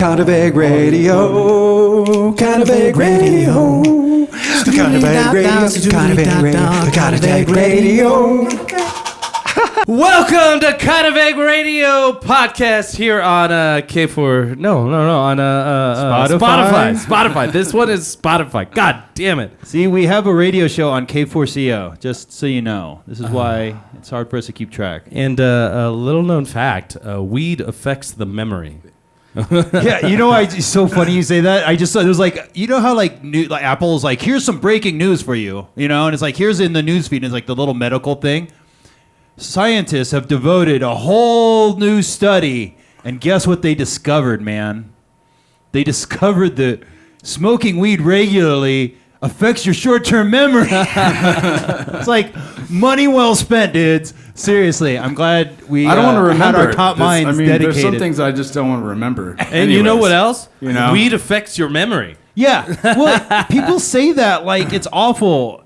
Kind of egg radio, kind of egg radio, kind of egg radio, kind of egg radio, kind of egg radio. Welcome to Kind of Egg Radio podcast here on K4. On Spotify. This one is Spotify. God damn it. See, we have a radio show on K4CO, just so you know. This is why it's hard for us to keep track. And a little known fact, weed affects the memory. Yeah, you know, it's so funny you say that. I just thought it was like, you know how like Apple's like, here's some breaking news for you, you know, and it's like, here's in the news feed, and it's like the little medical thing. Scientists have devoted a whole new study, and guess what they discovered, man? They discovered that smoking weed regularly affects your short-term memory. It's like money well spent, dudes. Seriously, I'm glad we I don't want to remember had our top minds dedicated. There's some things I just don't want to remember. And you know what else? You know? Weed affects your memory. Yeah, well, people say that like it's awful.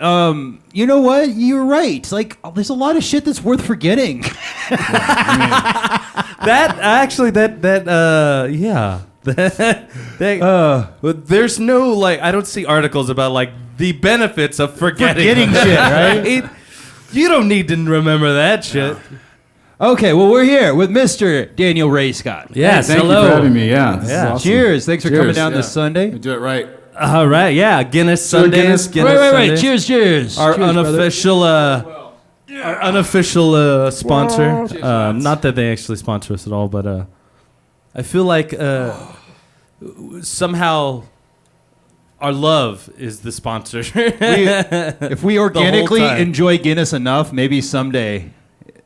You know what? You're right. Like, there's a lot of shit that's worth forgetting. There's no, like, I don't see articles about, like, the benefits of forgetting shit, right? You don't need to remember that shit. Okay, well, we're here with Mr. Daniel Ray Scott. Yes, Thank hello. you for having me. Yeah, this is awesome. Cheers. Thanks for coming Cheers. down this Sunday. You do it right. All right, yeah, Guinness Sundays. Guinness Wait. Sundays. Cheers. Our Cheers, unofficial sponsor. Not that they actually sponsor us at all, but I feel like somehow our love is the sponsor. If we organically enjoy Guinness enough, maybe someday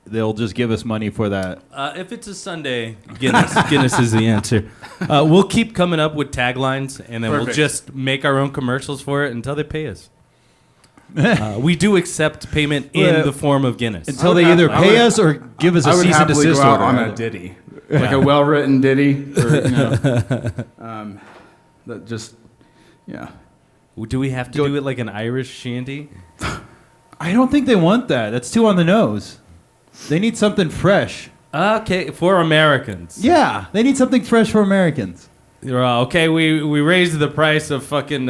they'll just give us money for that. If it's a Sunday, Guinness is the answer. We'll keep coming up with taglines, and then we'll just make our own commercials for it until they pay us. We do accept payment in the form of Guinness. Until they either pay us or give us a cease and desist go out order. on a ditty, like a well-written ditty, or, you know, that just, yeah. Do we have to do it like an Irish shanty? I don't think they want that. That's too on the nose. They need something fresh. Okay, for Americans. Yeah, they need something fresh for Americans. Okay, we raised the price of fucking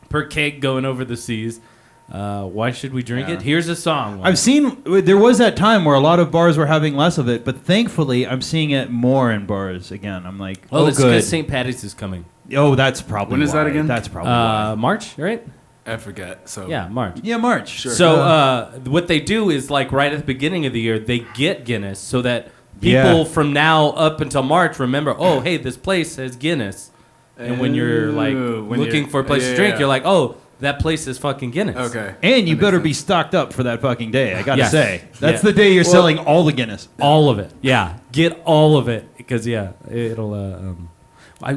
per cake going over the seas. Why should we drink it? Here's a song. I've seen, there was that time where a lot of bars were having less of it, but thankfully I'm seeing it more in bars again. I'm like, well, it's good. because St. Patty's is coming. Oh, that's probably When is why. that again? That's probably why. March, right? I forget. So Yeah, March. Yeah, March. Sure. So what they do is, like, right at the beginning of the year, they get Guinness so that people from now up until March remember, oh, hey, this place has Guinness. And when you're, like, looking for a place to drink, you're like, oh, that place is fucking Guinness. Okay. And you better be stocked up for that fucking day, I gotta Yes. say. That's Yeah. the day you're selling all the Guinness. All of it. Yeah. Get all of it. Because, yeah, it'll...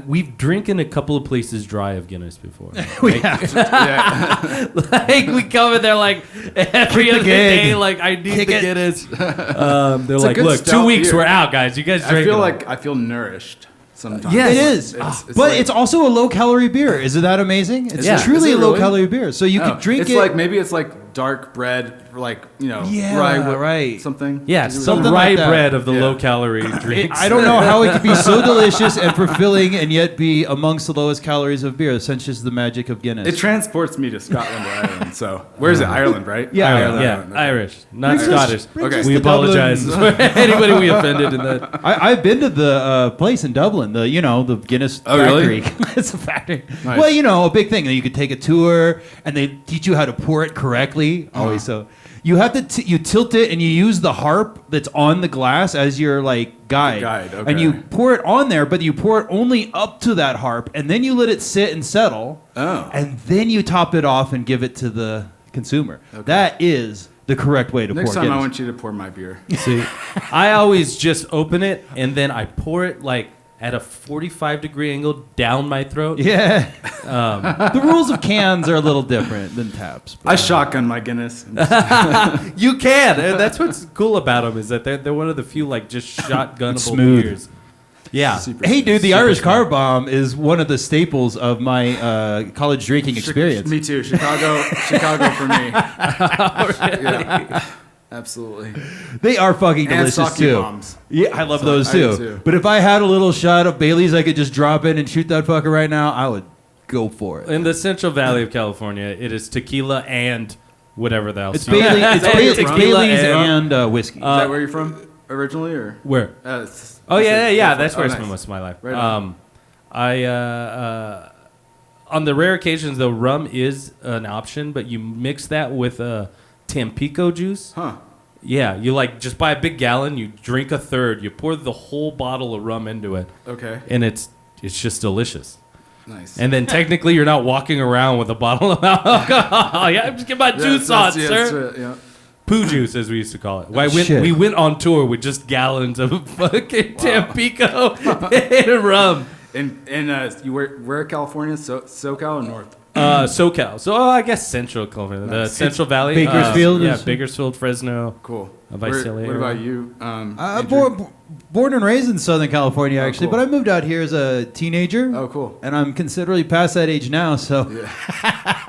we've drinking a couple of places dry of Guinness before. Yeah. Like, we come in there like every other day, like, I need the Guinness. They're like, look, 2 stout weeks, beer. we're out, guys. You guys drink I feel nourished sometimes. Yeah, it is. It's But like, it's also a low-calorie beer. Isn't that amazing? It's Yeah. truly Is a it really? low-calorie beer. So you could drink it's it. like, maybe it's like dark bread, like, you know, Yeah, rye, right. something. Yeah, it's the Something rye like that. bread of the Yeah. low-calorie drinks. I don't know how it could be so delicious and fulfilling and yet be amongst the lowest calories of beer. Such is the magic of Guinness. It transports me to Scotland or Ireland. So where's it? Ireland, right? Yeah, Ireland, Ireland. yeah, Irish, not Scottish. Okay. us We to apologize for anybody we offended in that. I've been to the place in Dublin, the Guinness factory. really? It's a factory. Nice. Well, a big thing. You could take a tour, and they teach you how to pour it correctly. Always so. You have to you tilt it, and you use the harp that's on the glass as your like guide. Okay. And you pour it on there, but you pour it only up to that harp, and then you let it sit and settle. Oh. And then you top it off and give it to the consumer. Okay. That is the correct way to Next pour time I Guinness. want you to pour my beer. See, I always just open it and then I pour it like at a 45-degree angle down my throat. Yeah. The rules of cans are a little different than taps. I shotgun my Guinness. You can. And that's what's cool about them is that they're one of the few like just shotgunnable smooth. beers. Yeah. Super Hey, dude, the Super Irish smooth. car bomb is one of the staples of my college drinking experience. Me too. Chicago for me. Yeah. Absolutely. They are fucking And delicious sake too. bombs. Yeah, I love those I do too. too. But if I had a little shot of Bailey's, I could just drop in and shoot that fucker right now. I would go for it. In the Central Valley of California, it is tequila and whatever the else. It's Bailey's Tequila and whiskey. Is that where you're from originally, or Where? Oh Yeah. That's where I nice. spent most of my life. Right on. On the rare occasions, though, rum is an option, but you mix that with Tampico juice. Huh. Yeah, you like just buy a big gallon, you drink a third, you pour the whole bottle of rum into it, Okay. and it's just delicious. Nice. And then technically, you're not walking around with a bottle of alcohol. Yeah, I'm just getting my juice on, sir. Yeah. Poo juice, as we used to call it. Shit. We went on tour with just gallons of fucking Tampico and rum. And you where California? SoCal or North? SoCal. So I guess Central California, the Nice. Central Valley. Bakersfield Yeah, is- Bakersfield, Fresno. Cool. Visalia What area. about you? Andrew? Born and raised in Southern California, actually, cool. but I moved out here as a teenager. Oh, cool. And I'm considerably past that age now. So,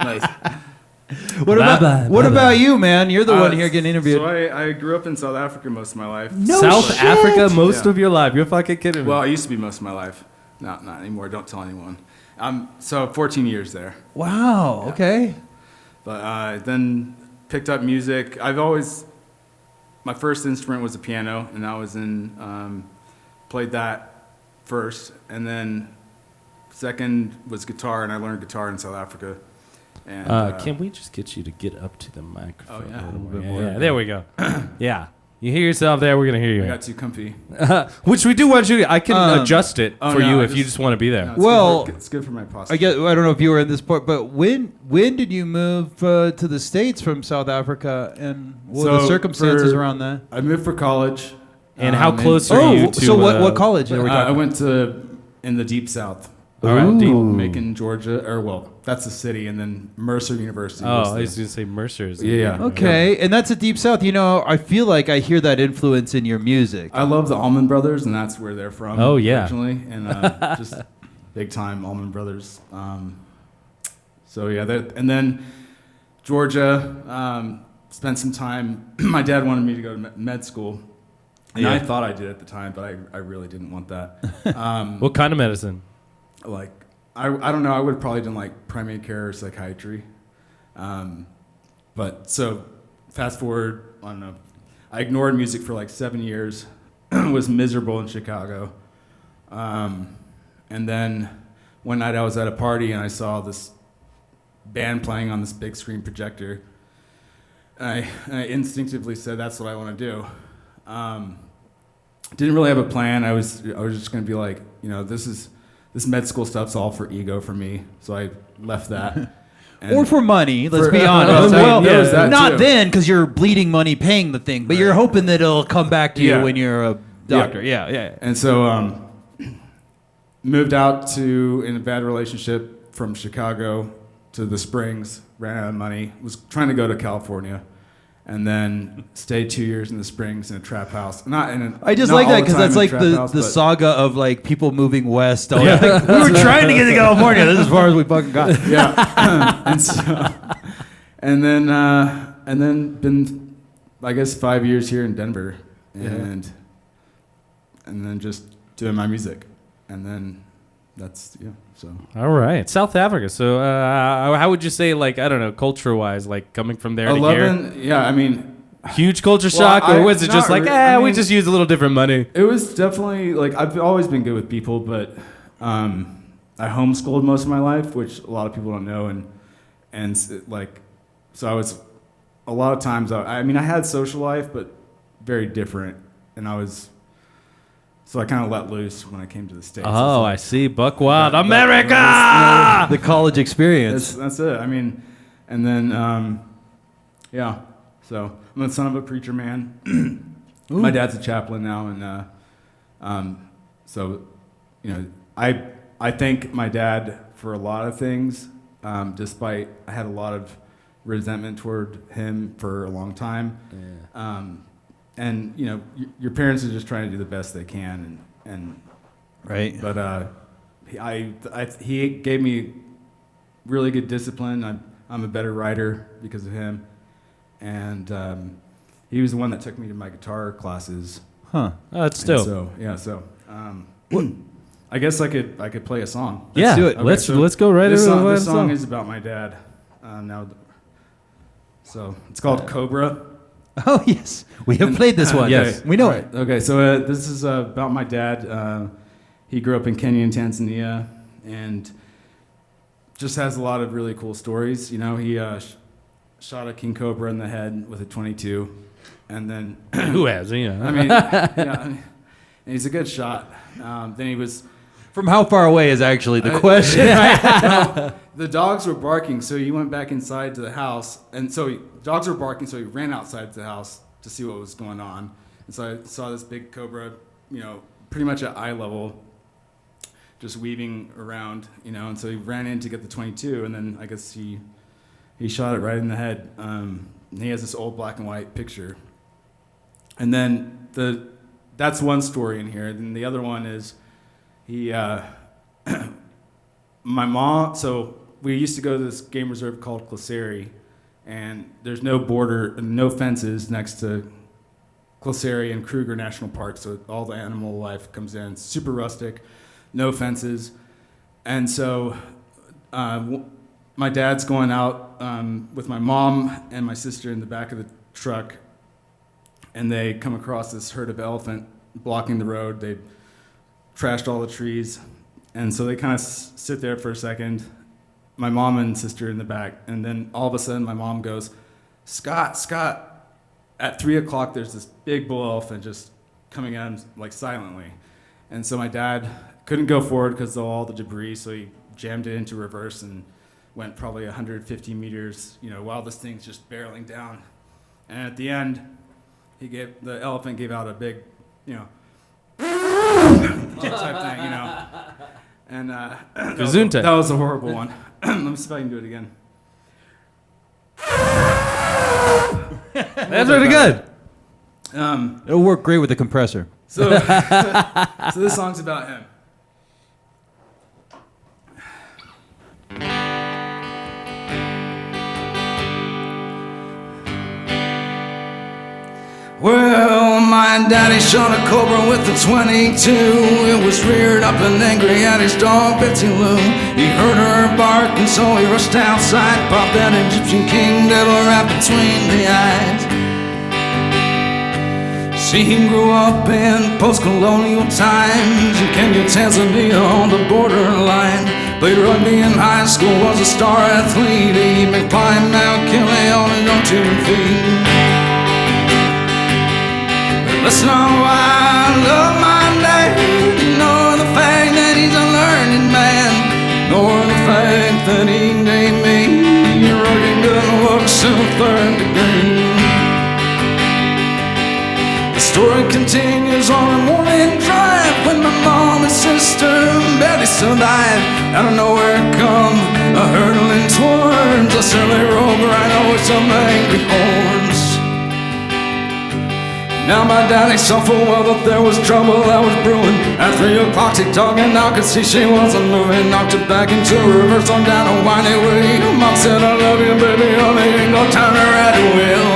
Nice. what about you, man? You're the one here getting interviewed. So I grew up in South Africa most of my life. No South shit. Africa most Yeah. of your life. You're fucking kidding me. Well, I used to be most of my life. Not anymore. Don't tell anyone. So 14 years there. Wow. Okay. But then picked up music. My first instrument was the piano, and I was played that first, and then second was guitar, and I learned guitar in South Africa. And can we just get you to get up to the microphone? Oh, yeah. a little bit bit more. Yeah, there we go. Yeah. You hear yourself there, we're going to hear I you. got too comfy. Which we do want you to. I can adjust it oh, for no, you I if you just- just want to be there. No, Well, it's good for my posture. I don't know if you were in this part, but when did you move to the States from South Africa, and what were the So, circumstances for- around that? I moved for college. And how close are you to... so what college are we I talking? went in the deep south. All right, deep. Macon, Georgia, that's the city, and then Mercer University. Oh, was I the- was going to say Mercer's. Yeah. Okay, and that's a deep south. You know, I feel like I hear that influence in your music. I love the Allman Brothers, and that's where they're from. Oh, yeah. Originally, and just big time Allman Brothers. So yeah, and then Georgia. Spent some time. My dad wanted me to go to med school, and I thought I did at the time, but I really didn't want that. What kind of medicine? Like I don't know. I would have probably done like primary care or psychiatry. But so fast forward, I don't know. I ignored music for like 7 years. Was miserable in Chicago. And then one night I was at a party and I saw this band playing on this big screen projector. And I instinctively said, "That's what I want to do." Didn't really have a plan. I was just going to be like, this med school stuff's all for ego for me. So I left that. Or for money, let's For- be honest. Oh, well, there was that not too. then, because you're bleeding money paying the thing, but you're hoping that it'll come back to you Yeah. when you're a doctor. Yeah. And so moved out in a bad relationship from Chicago to the Springs, ran out of money, was trying to go to California, and then stayed 2 years in the Springs in a trap house. I just not like all that the because time that's in a like trap the house, the but- saga of like people moving west. We were trying to get to California. This is as far as we fucking got. Yeah. and then been, I guess, 5 years here in Denver, and then just doing my music, and then that's So All right. South Africa. So how would you say, like, I don't know, culture-wise, like coming from there to here? 11. Yeah, I mean, Huge culture shock? Or was it just like, we just use a little different money? it was definitely like I've always been good with people, but I homeschooled most of my life, which a lot of people don't know, and so I was a lot of times. I mean, I had social life, but very different, and so I kind of let loose when I came to the States. Oh, I see. Buck Wild. That- America! The college experience. That's it. I mean, and then yeah. So I'm the son of a preacher man. My dad's a chaplain now, and so I thank my dad for a lot of things. Despite I had a lot of resentment toward him for a long time. Yeah. And your parents are just trying to do the best they can, and Right. But he gave me really good discipline. I'm a better writer because of him, and he was the one that took me to my guitar classes. Huh. Oh, that's And dope. So I guess I could play a song. Yeah, do it. Let's Okay, so let's go right this into song, the this song is about my dad. Now, so it's called Cobra. Oh yes, we have played this one. Yes. we know Right. it. Okay, so this is about my dad. He grew up in Kenya and Tanzania, and just has a lot of really cool stories. You know, he shot a king cobra in the head with a .22, and then Who has? You know. I mean, yeah, and he's a good shot. Then he was. From how far away is actually the question. The dogs were barking, so he went back inside to the house, and so dogs were barking, so he ran outside to the house to see what was going on. And so I saw this big cobra, you know, pretty much at eye level, just weaving around, you know. And so he ran in to get the .22, and then I guess he shot it right in the head. And he has this old black and white picture. And then that's one story in here. Then the other one is my mom. So we used to go to this game reserve called Klosari, and there's no border, no fences next to Klosari and Kruger National Park, so all the animal life comes in. It's super rustic, no fences. And so my dad's going out with my mom and my sister in the back of the truck, and they come across this herd of elephant blocking the road. They trashed all the trees, and so they kind of sit there for a second, my mom and sister in the back, and then all of a sudden my mom goes, Scott, at 3 o'clock there's this big bull elephant just coming at him like silently. And so my dad couldn't go forward because of all the debris, so he jammed it into reverse and went probably 150 meters, you know, while this thing's just barreling down. And at the end, the elephant gave out a big, you know, type thing, you know. And Gesundheit. that was a horrible one. Let me see if I can do it again. That's really good. It'll work great with the compressor. So this song's about him. Well, my daddy shot a cobra with a .22. It was reared up and angry at his dog Betsy Lou. He heard her bark and so he rushed outside, popped that Egyptian king devil right between the eyes. See, he grew up in post-colonial times in Kenya, Tanzania on the borderline. Played rugby in high school, was a star athlete. He even climbed Mount Kinley on his own 2 feet. That's not why I love my dad, nor the fact that he's a learned man, nor the fact that he named me rugged good looks in the 3rd degree. The story continues on a morning drive when my mom and sister barely survived. Out of nowhere come a hurtling towards us, and they rolled right over some angry horns. Now my daddy saw full well that there was trouble that was brewing. At 3 o'clock he talked and I could see she wasn't moving. Knocked it back into reverse on down a windy way. Mom said, I love you baby, honey, ain't no time to ride a wheel.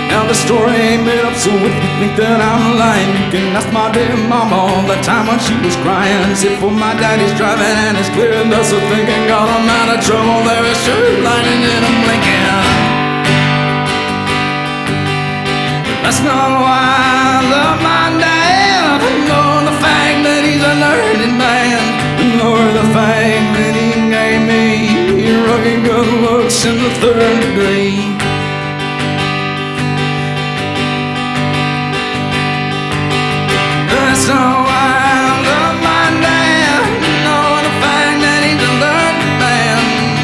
Now the story ain't made up, so if you think that I'm lying, you can ask my dear mama all the time when she was crying. See, for my daddy's driving and it's clear and that's the thinking. Got him out of trouble, there is sure lightning in a blinking. That's not why I love my dad, nor the fact that he's a learned man, nor the fact that he gave me rugged good looks in the 3rd degree. That's not why I love my dad, nor the fact that he's a learned man,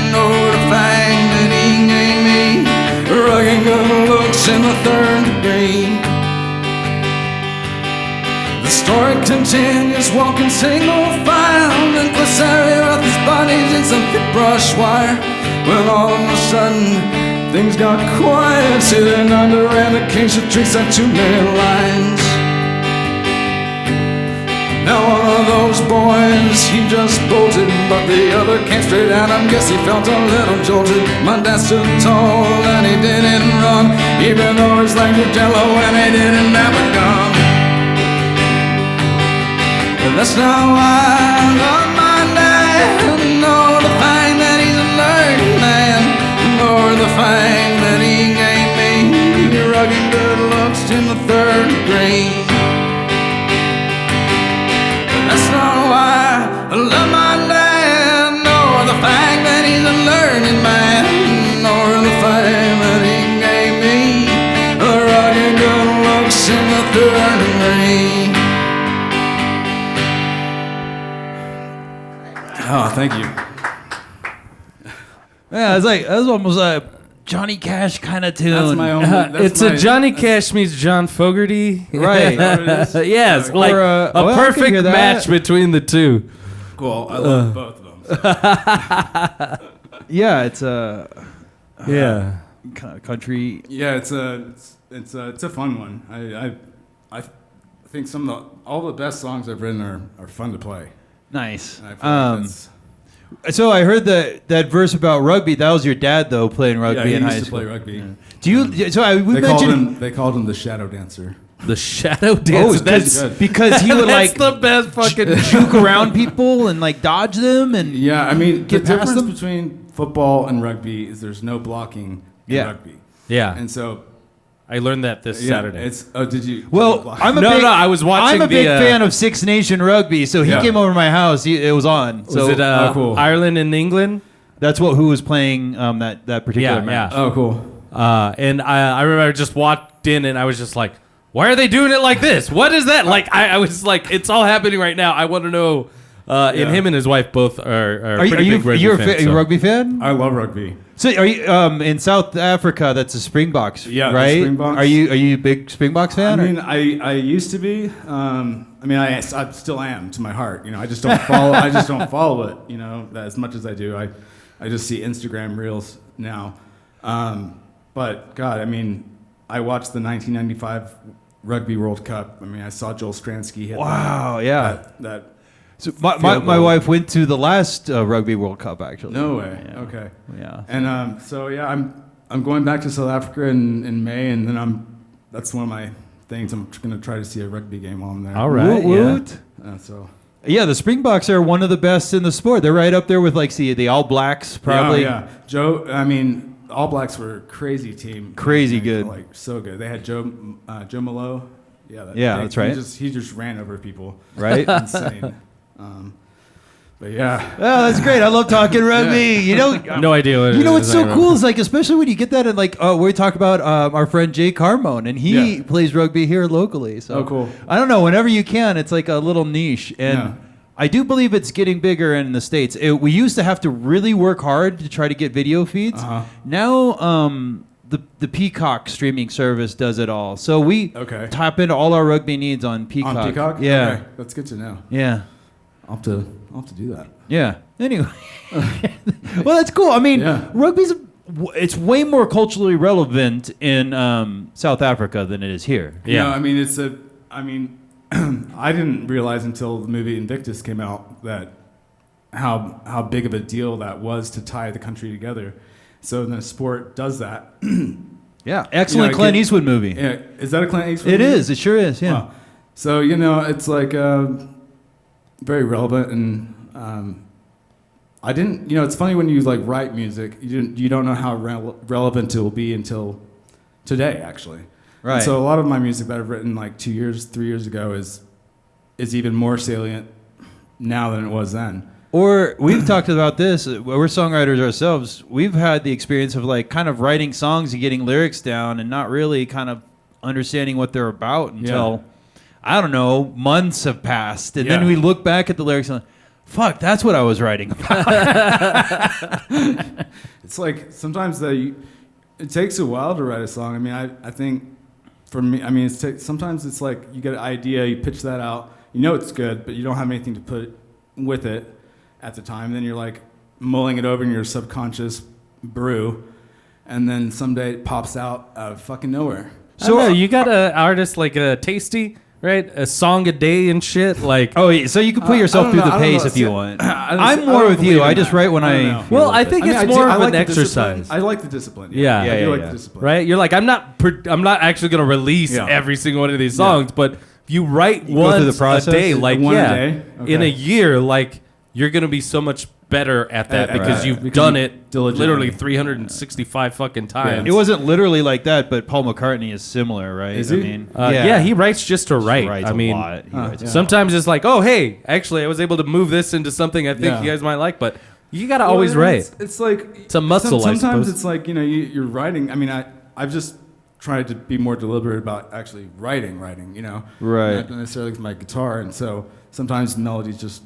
nor the fact that he gave me rugged good looks in the 3rd degree. The story continues, walking single file in Klosari with his bodies in some thick brush wire. When all of a sudden things got quiet, sitting under and the kings of trees at 2 million lines. Now one of those boys, he just bolted but the other came straight at him. Guess he felt a little jolted. My dad stood tall and he didn't run, even though his legs were jello and he didn't have a gun. But that's not why I love my dad, nor the fact that he's a learning man, nor the fact that he gave me rugged good looks in the 3rd grade. That's not why I love my dad, nor the fact that he's a learning man, nor the fact that he gave me the rugged good looks in the 3rd grade. Oh, thank you. Yeah, it's like that's almost a Johnny Cash kind of tune. That's my own. It's a Johnny Cash meets John Fogerty. Right. Yes, like a well, I can perfect hear that. match between the two. Cool. I love both of them. Yeah, it's a Yeah. country. Yeah, it's a fun one. I think all the best songs I've written are fun to play. Nice. And I feel like that's- So I heard that verse about rugby. That was your dad, though, playing rugby he in used high to school. play rugby. Do you? So we mentioned. They called him the shadow dancer. The shadow dance. That's because he would that's like the best fucking. juke around people and like dodge them and Yeah, I mean, the Get past difference them? between football and rugby is there's no blocking in Yeah. rugby. Yeah, And so, I learned that this yeah, Saturday. did you? Well, block? I'm a No, big, no, I was watching I'm a big the, fan of Six Nation rugby, so he Yeah. came over to my house. It was on. So was it cool. Ireland and England? that's who was playing that particular Yeah, match. yeah. Oh, cool. And I remember I just walked in and I was just like, why are they doing it like this? What is that? Like, I was like, it's all happening right now. I want to know. And Yeah. him and his wife both are Are you, pretty are you big rugby you're fans, a so. rugby fan? I love rugby. So are you in South Africa? That's the Springboks, Yeah, the right? Springboks. Are you a big Springboks fan? I or- mean, I used to be. I still am to my heart. You know, I just don't follow. I just don't follow it. You know, as much as I do. I just see Instagram reels now. But God, I mean, I watched the 1995 Rugby World Cup. I mean, I saw Joel Stransky hit. Wow, yeah. That. So my field my goal. wife went to the last Rugby World Cup actually. No way. Yeah. Okay. Yeah. And so yeah, I'm going back to South Africa in May, and then that's one of my things. I'm going to try to see a rugby game while I'm there. All right. Woot woot. So Yeah, the Springboks are one of the best in the sport. They're right up there with like the All Blacks probably. Yeah. Joe. I mean, All Blacks were a crazy team. Crazy They were, good. Like so good. They had Joe Malo. Yeah. That's right. He just ran over people. Right? Insane. But yeah. Oh, that's great. I love talking rugby. You know, No idea what it you know what's is. so cool is like, especially when you get that, and like, we talk about our friend Jay Carmone, and he Yeah. plays rugby here locally. So Oh, cool. I don't know. Whenever you can, it's like a little niche, and Yeah. I do believe it's getting bigger in the States. We used to have to really work hard to try to get video feeds. Uh-huh. Now, the Peacock streaming service does it all. So we Okay. tap into all our rugby needs on Peacock. On Peacock. Yeah. Okay. That's good to know. Yeah. I'll have to do that. Yeah. Anyway, well, that's cool. I mean, Yeah. it's way more culturally relevant in South Africa than it is here. You know, I mean, I didn't realize until the movie Invictus came out that how big of a deal that was to tie the country together. So then a sport does that. Yeah. Excellent You know, Clint Eastwood movie. Yeah, is that a Clint Eastwood? It movie? is. It sure is. Yeah. Wow. So it's like very relevant, and I didn't. It's funny when you like write music, you don't know how relevant it will be until today, actually. Right. And so a lot of my music that I've written like 2 years, 3 years ago is even more salient now than it was then. Or we've talked about this. We're songwriters ourselves. We've had the experience of like kind of writing songs and getting lyrics down and not really kind of understanding what they're about until, I don't know, months have passed. And then Yeah. we look back at the lyrics and like, fuck, that's what I was writing about. It's like sometimes it takes a while to write a song. I mean, I think for me, I mean, sometimes it's like you get an idea, you pitch that out, you know it's good, but you don't have anything to put with it at the time. Then you're like mulling it over in your subconscious brew, and then someday it pops out of fucking nowhere. So you got an artist like Tasty right? A song a day and shit. Like, Oh, yeah, so you can put yourself through the pace if you want. I'm more with you. I just write when I. well, I think it's more of an exercise. I like the discipline. Yeah. I do like yeah. the discipline. Right? You're like, I'm not actually going to release every single one of these songs, but if you write go through the once a process? day, like, One a day? in Okay. a year, like, you're going to be so much better at that because right. you've Because done you it diligently. literally 365 fucking times. It wasn't literally like that, but Paul McCartney is similar, right? Is I he? mean, yeah, he writes just to write. writes I mean, a lot. He writes a lot. sometimes it's like, oh, hey, actually, I was able to move this into something I think you guys might like, but you got to always write. It's like It's a muscle, I Sometimes suppose. it's like you're writing. I mean, I've just tried to be more deliberate about actually writing. Right. Not necessarily with my guitar, and so sometimes melodies just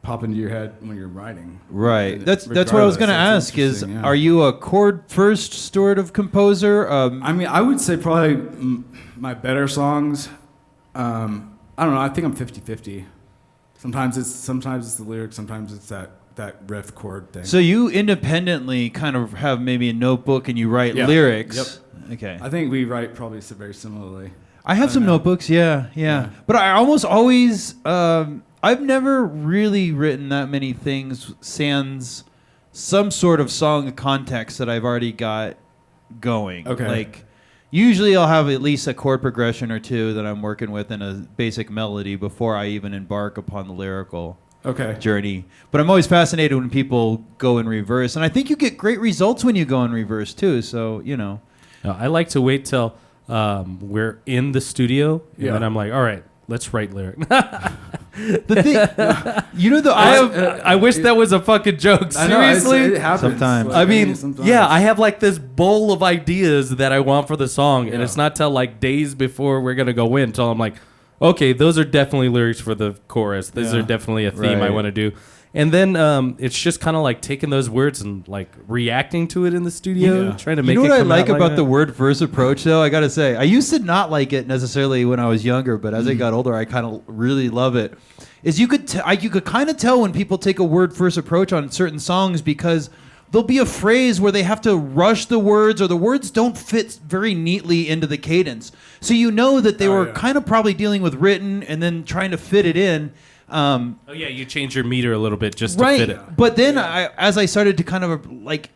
pop into your head when you're writing. Right. And That's what I was going to regardless, ask it's is, interesting, yeah. are you a chord first sort of composer? I mean, I would say probably my better songs. I don't know. I think I'm 50-50. Sometimes it's the lyrics. Sometimes it's that riff chord thing. So you independently kind of have maybe a notebook and you write Yeah. lyrics. Yep. Okay. I think we write probably very similarly. I have some know. notebooks, yeah. But I almost always, I've never really written that many things sans some sort of song context that I've already got going. Okay. Like, usually I'll have at least a chord progression or two that I'm working with in a basic melody before I even embark upon the lyrical Okay. journey. But I'm always fascinated when people go in reverse. And I think you get great results when you go in reverse, too. So, No, I like to wait till we're in the studio, and then I'm like, all right, let's write lyric. the thing, I wish that was a fucking joke. I know, Seriously? it happens. Sometimes. I mean, sometimes. yeah, I have like this bowl of ideas that I want for the song, and Yeah. it's not till like days before we're gonna go in till I'm like, okay, those are definitely lyrics for the chorus. These Yeah. are definitely a theme I Right. want to do. And then it's just kind of like taking those words and like reacting to it in the studio, Yeah. trying to make you know it what I come like out about that. the word verse approach, though? I got to say, I used to not like it necessarily when I was younger, but as I got older, I kind of really love it. Is you could kind of tell when people take a word first approach on certain songs because there'll be a phrase where they have to rush the words or the words don't fit very neatly into the cadence. So you know that they were kind of probably dealing with written and then trying to fit it in. Oh yeah, you change your meter a little bit just to fit it. But then as I started to kind of like,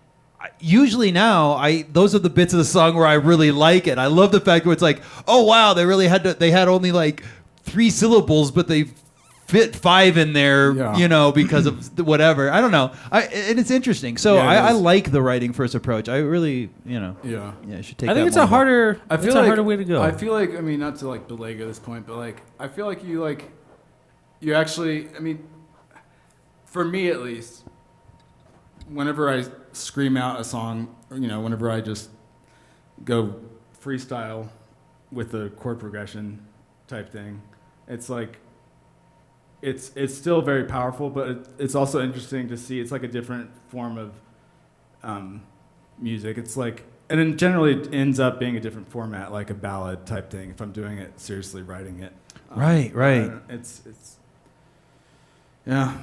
usually now those are the bits of the song where I really like it. I love the fact where it's like, oh wow, they had only like 3 syllables, but they fit 5 in there, because of whatever. I don't know. And it's interesting. So Yeah, I like the writing first approach. I really, Yeah. I should take. I think that it's more a back. harder. I feel it's like a harder way to go. I feel like, I mean, not to like belabor this point, but like I feel like you actually, I mean, for me at least, whenever I scream out a song, or, whenever I just go freestyle with the chord progression type thing, it's like it's still very powerful, but it's also interesting to see. It's like a different form of music. It's like, and then generally it ends up being a different format, like a ballad type thing. If I'm doing it seriously, writing it. Right. It's yeah.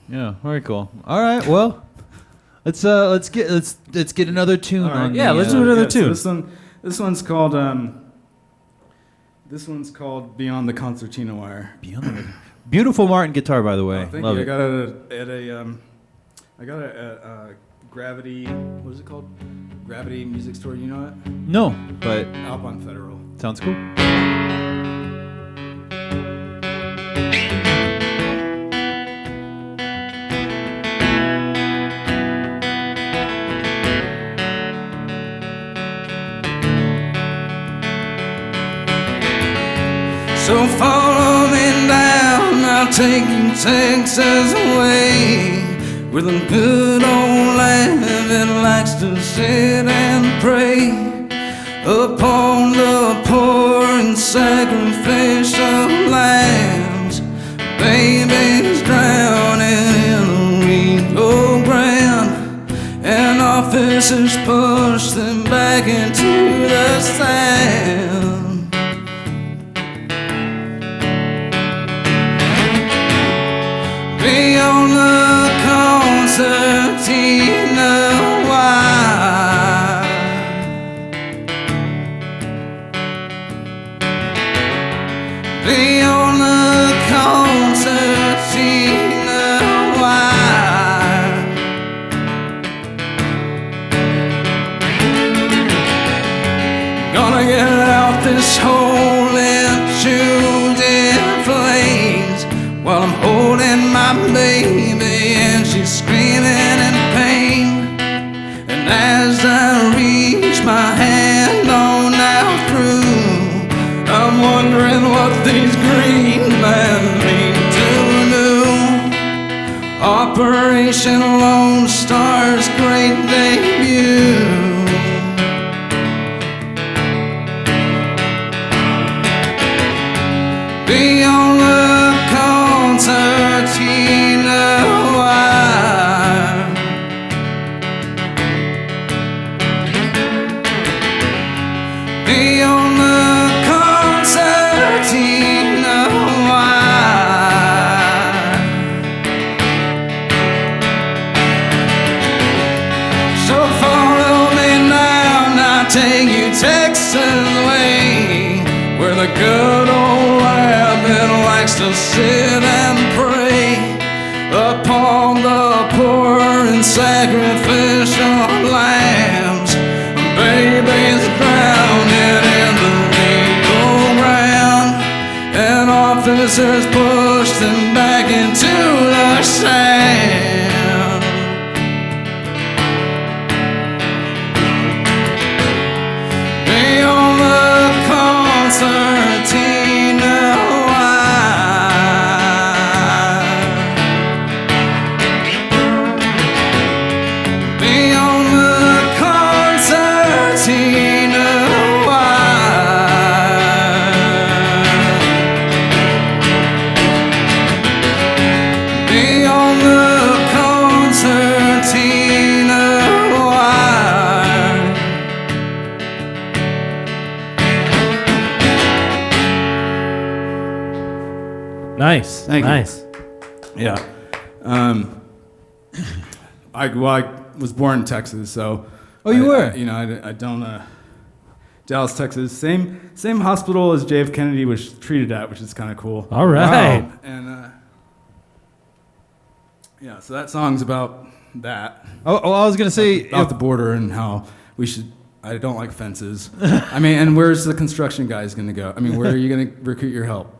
Yeah, very cool. All right, well, let's get another tune All right, on. yeah, let's do another tune. So this one's called Beyond the Concertina Wire. Beautiful Martin guitar, by the way. Oh, thank Love you. it. I got it at Gravity. What is it called? Gravity Music Store. You know it? No, but Up on Federal. sounds cool. So follow me down, I'll take you Texas away, where the good old land that likes to sit and pray upon the poor and sacrificial lambs, babies drowning in the Rio Grande, and officers push them back into the sand. Beyond the concertina wire, my baby, and she's screaming in pain. And as I reach my hand on out through, I'm wondering what these green men mean to do. Operation Lone Star's great debut. Be on the concertina wire. Be on the concertina wire. So follow me now, and I'll take you Texas way, where the good old rabbit likes to sit and pray upon the poor and sacrificial lambs. Babies drowning in the legal ground, and officers push them back into the sand. Be on the concertina wire. Be on the concertina wire. Be on the concertina wire. Nice. Thank you. Nice. Yeah. I was born in Texas, so. Oh, you were? I don't. Dallas, Texas, same hospital as J.F. Kennedy was treated at, which is kind of cool. All right. Wow. And yeah, so that song's about that. Oh, I was gonna say About the border and how we should. I don't like fences. I mean, and where's the construction guys going to go? I mean, where are you going to recruit your help?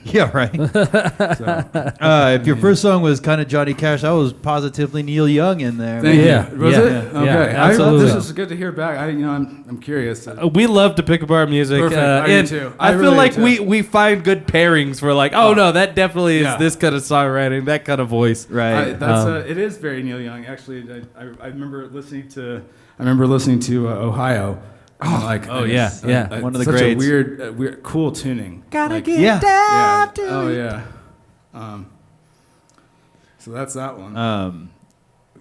yeah, right. So, If your first song was kind of Johnny Cash, I was positively Neil Young in there. thank Yeah, you. Was yeah, it? yeah, Okay. absolutely. This is good to hear back. I'm curious. We love to pick apart music. Perfect. I do and too. I I feel really like do too. we find good pairings for like, oh no, that definitely is Yeah. this kind of songwriting, that kind of voice. Right. It is very Neil Young. Actually, I remember listening to Ohio. Oh, yeah, yeah. One of the such greats. a weird, cool tuning. Gotta get yeah. down to Oh it. yeah. So that's that one.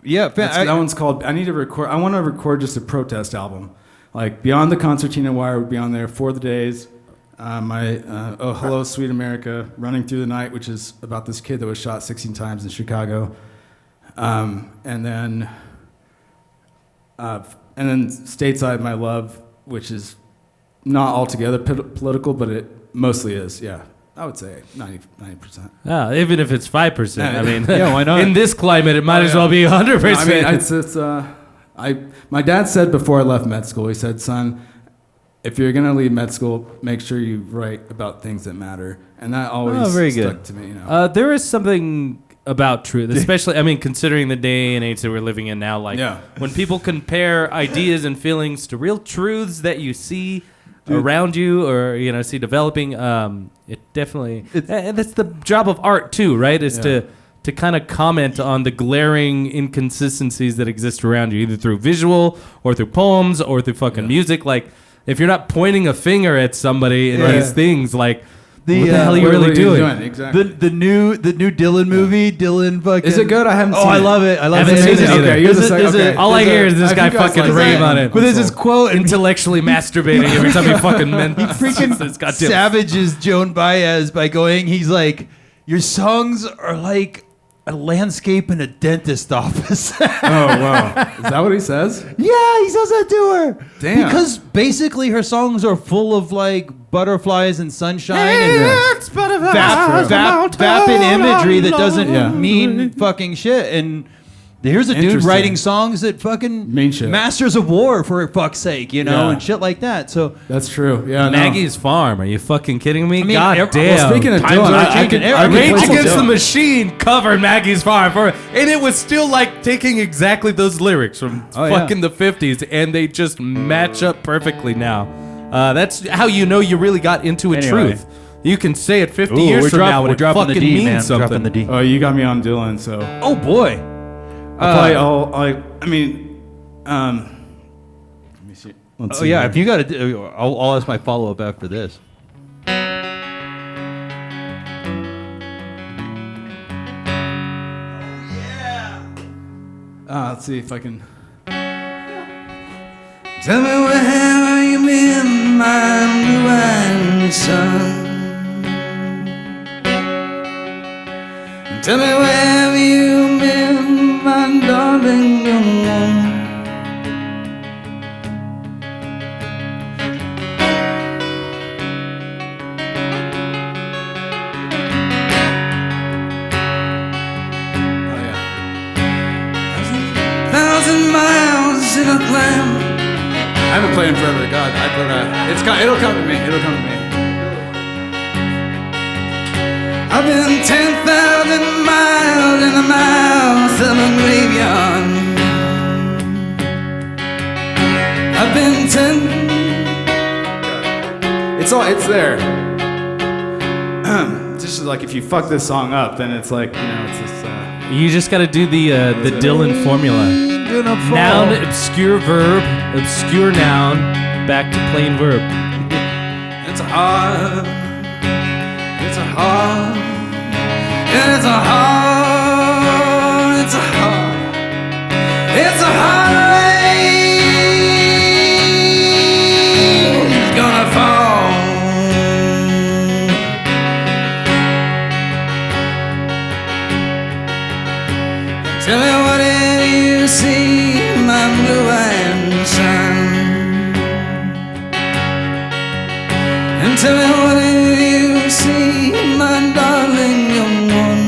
Yeah, That one's called. I want to record just a protest album, like Beyond the Concertina Wire would be on there. For the Days, my Oh Hello Sweet America, Running Through the Night, which is about this kid that was shot 16 times in Chicago, and then Stateside My Love, which is not altogether political, but it mostly is. Yeah, I would say 90%. Yeah, even if it's 5%. I mean, Yeah, why not? In this climate, it might as well be 100%. I mean, my dad said before I left med school, he said, son, if you're going to leave med school, make sure you write about things that matter. And that always very stuck good. to me. You know? There is something about truth, especially, I mean, considering the day and age that we're living in now. Like, Yeah. when people compare ideas and feelings to real truths that you see around you or, see developing, it definitely, and that's the job of art too, right? Is to kind of comment on the glaring inconsistencies that exist around you, either through visual or through poems or through fucking music. Like, if you're not pointing a finger at somebody in these things, like, what the hell are you really doing? Exactly. The new Dylan movie, Dylan fucking. Is it good? I haven't seen it. I love it. I love Haven't it. seen it There's either. Okay, you're the a- second. there's a- Okay. All I hear is this I guy think I fucking like rave that. on it. But there's this quote, and Intellectually masturbating every time he fucking freaking this goddamn. savages Joan Baez by going, he's like, your songs are like a landscape in a dentist office. Oh, wow. Is that what he says? Yeah, he says that to her. Damn. Because basically her songs are full of like butterflies and sunshine and vapid imagery that doesn't mean fucking shit. And Here's a dude Interesting. writing songs that fucking Mean shit. Masters of War, for fuck's sake, you know, Yeah. and shit like that. So That's true. Yeah. Maggie's Farm. Are you fucking kidding me? I mean, God well, damn. Well, speaking of Times Dylan, are I changing. could Rage play some Against the Dylan. Machine covered Maggie's Farm, and it was still like taking exactly those lyrics from Oh, yeah. fucking the 50s, and they just match up perfectly now. That's how you know you really got into a Anyway. truth. You can say it 50 Ooh, years from now, we're and it dropping fucking the D, means man. something. Dropping the D. Oh, you got me on Dylan, so Oh boy. I mean, let me see. Let's Oh see yeah, here. if you got to, I'll ask my follow up after this. Let's see if I can. Tell me where have you been, my blue eyed son? Tell me where have you been, my darling young one? Oh yeah. 1,000 miles in a clam. I haven't played in forever. God, it'll come to me. It'll come to me. I've been 10,000 miles in the mouth of a graveyard. I've been 10. It's there. Just like if you fuck this song up, then it's like it's this. You just got to do the Dylan formula. Noun, obscure verb, obscure noun, back to plain verb. It's a hard. It's a hard. It's a hard. It's a hard. It's a hard rain. It's gonna fall. Tell me what did you see, my blue-eyed son? And tell me what did you see, my darling young one?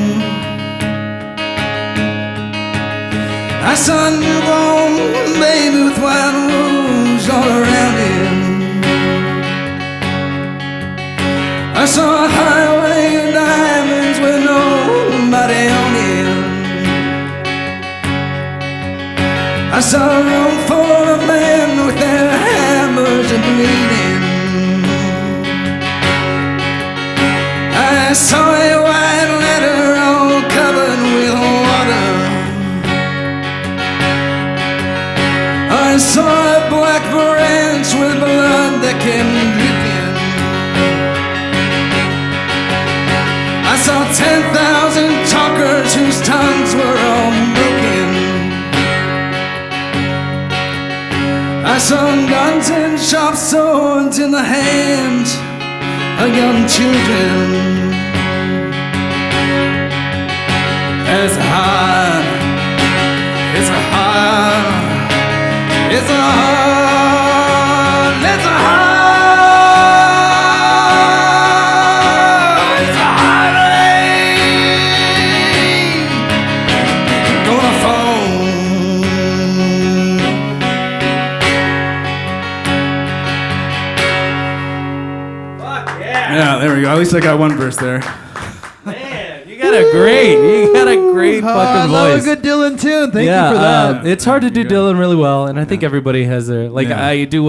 I saw a newborn baby with white wolves all around him. I saw a highway of diamonds with nobody on it. I saw a room full of men with their hammers and bleeding. I saw a white letter all covered with water. I saw a black branch with blood that came dripping. I saw 10,000 talkers whose tongues were all broken. I saw guns and sharp swords in the hands of young children. It's hard, it's a hard, it's a hard, it's a hard, it's a hard rain gonna fall. Yeah, there we go. At least I got one verse there. Man, you got a great I fucking love voice. a good Dylan tune. Thank you for that. It's hard to do Dylan really well, and I think everybody has their Yeah. I do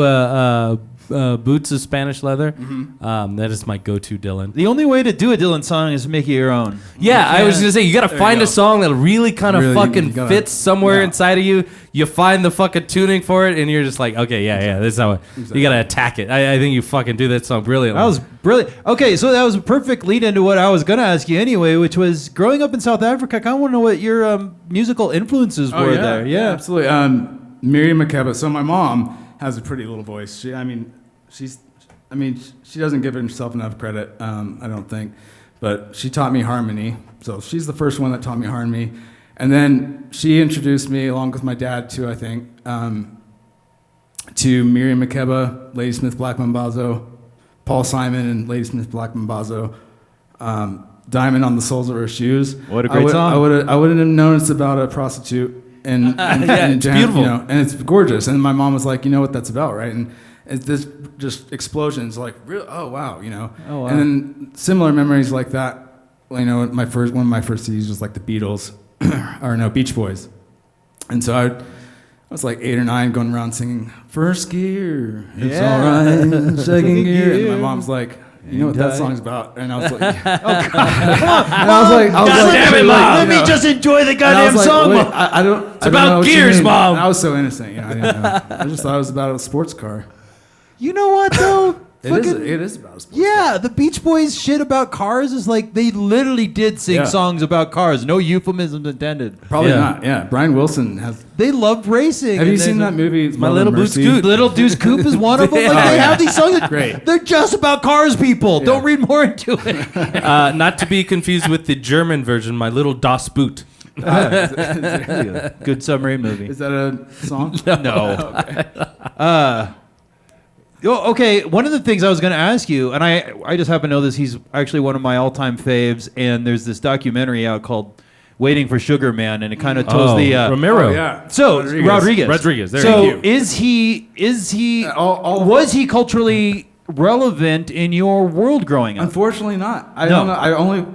Boots of Spanish Leather. That is my go-to Dylan. The only way to do a Dylan song is make it your own. Yeah, I was gonna say you gotta find you a go. song that really kind of Really, fucking you gotta- fits somewhere yeah. inside of you. You find the fucking tuning for it, and you're just like, okay, yeah, this is how you gotta attack it. I think you fucking do that song brilliantly. That was brilliant. Okay, so that was a perfect lead into what I was going to ask you anyway, which was growing up in South Africa. I kind of want to know what your musical influences were there. Yeah. absolutely. Miriam Makeba. So my mom has a pretty little voice. She doesn't give herself enough credit. I don't think, but she taught me harmony. So she's the first one that taught me harmony, and then she introduced me, along with my dad too, I think, to Miriam Makeba, Ladysmith, Black Mambazo, Paul Simon and Ladysmith, Black Mambazo, Diamond on the Soles of Her Shoes. What a great song. I wouldn't have known it's about a prostitute and it's jam, beautiful. you know, and it's gorgeous. And my mom was like, you know what that's about, right? And it's this just explosions, like, oh wow, you know. Oh, wow. And then similar memories like that. You know, one of my first CDs was like the Beatles, or no, Beach Boys. And so I was like 8 or 9 going around singing, first gear, it's all right, second gear. And my mom's like, you know what that song's about? And I was like, oh, God. And I was like, damn it, Mom. Let me no. just enjoy the goddamn like, song. wait, I don't. It's about gears, Mom. And I was so innocent, you know. I didn't know. I just thought it was about a sports car. You know what, though? It is about a sports car. Yeah, the Beach Boys shit about cars is like they literally did sing songs about cars. No euphemisms intended. Probably not. Yeah, Brian Wilson has. They loved racing. Have you seen that movie? My Little Boots Scoot. Little Deuce Coupe is one of them. Like they have these songs. Great. They're just about cars, people. Don't read more into it. Not to be confused with the German version, My Little Das Boot. Good submarine movie. Is that a song? No. Okay, one of the things I was going to ask you, and I just happen to know this, he's actually one of my all-time faves, and there's this documentary out called Waiting for Sugar Man, and it kind of tells the... Romero. Oh, yeah. So, Rodriguez. There So, you go. is he all was he culturally relevant in your world growing up? Unfortunately, not. I don't know. I only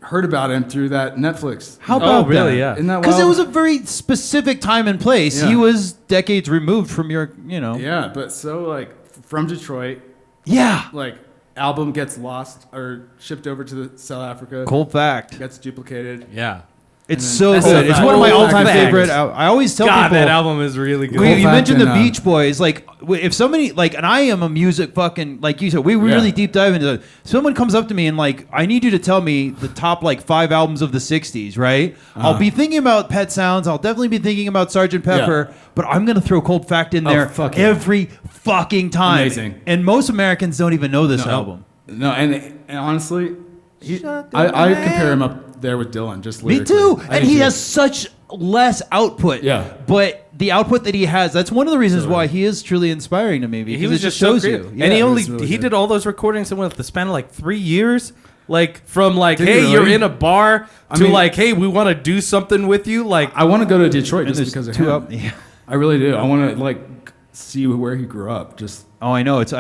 heard about him through that Netflix. How about really? that? Yeah. Isn't that Because it wild? was a very specific time and place. Yeah. He was decades removed from your, Yeah, but so like from Detroit, Yeah. like album gets lost or shipped over to the South Africa. Cold fact. Gets duplicated. Yeah. It's then- so That's good. a It's fact. one of my Cold all-time fact. favorite. I always tell God, people that album is really good. You fact mentioned the and, Beach Boys. Like, if somebody, like, and I am a music fucking, like you said, we really deep dive into it. Someone comes up to me and, like, I need you to tell me the top, like, 5 albums of the 60s, right? I'll be thinking about Pet Sounds. I'll definitely be thinking about Sgt. Pepper, but I'm going to throw Cold Fact in there fuck yeah. every fucking time. Amazing. And most Americans don't even know this album. No, and honestly, I compare him up there with Dylan, just Me lyrically. too. I And do he too. has such less output. Yeah. But the output that he has, that's one of the reasons why he is truly inspiring to me. Because He was it just so shows creative. you. And he it only was really he good. did all those recordings in the span of like 3 years. Like from like, Did he hey, really? you're in a bar I to mean- like, hey, we want to do something with you. Like, I want to go to Detroit just There's because of two him. Yeah. I really do. I want to like see where he grew up. Just Oh, I know. It's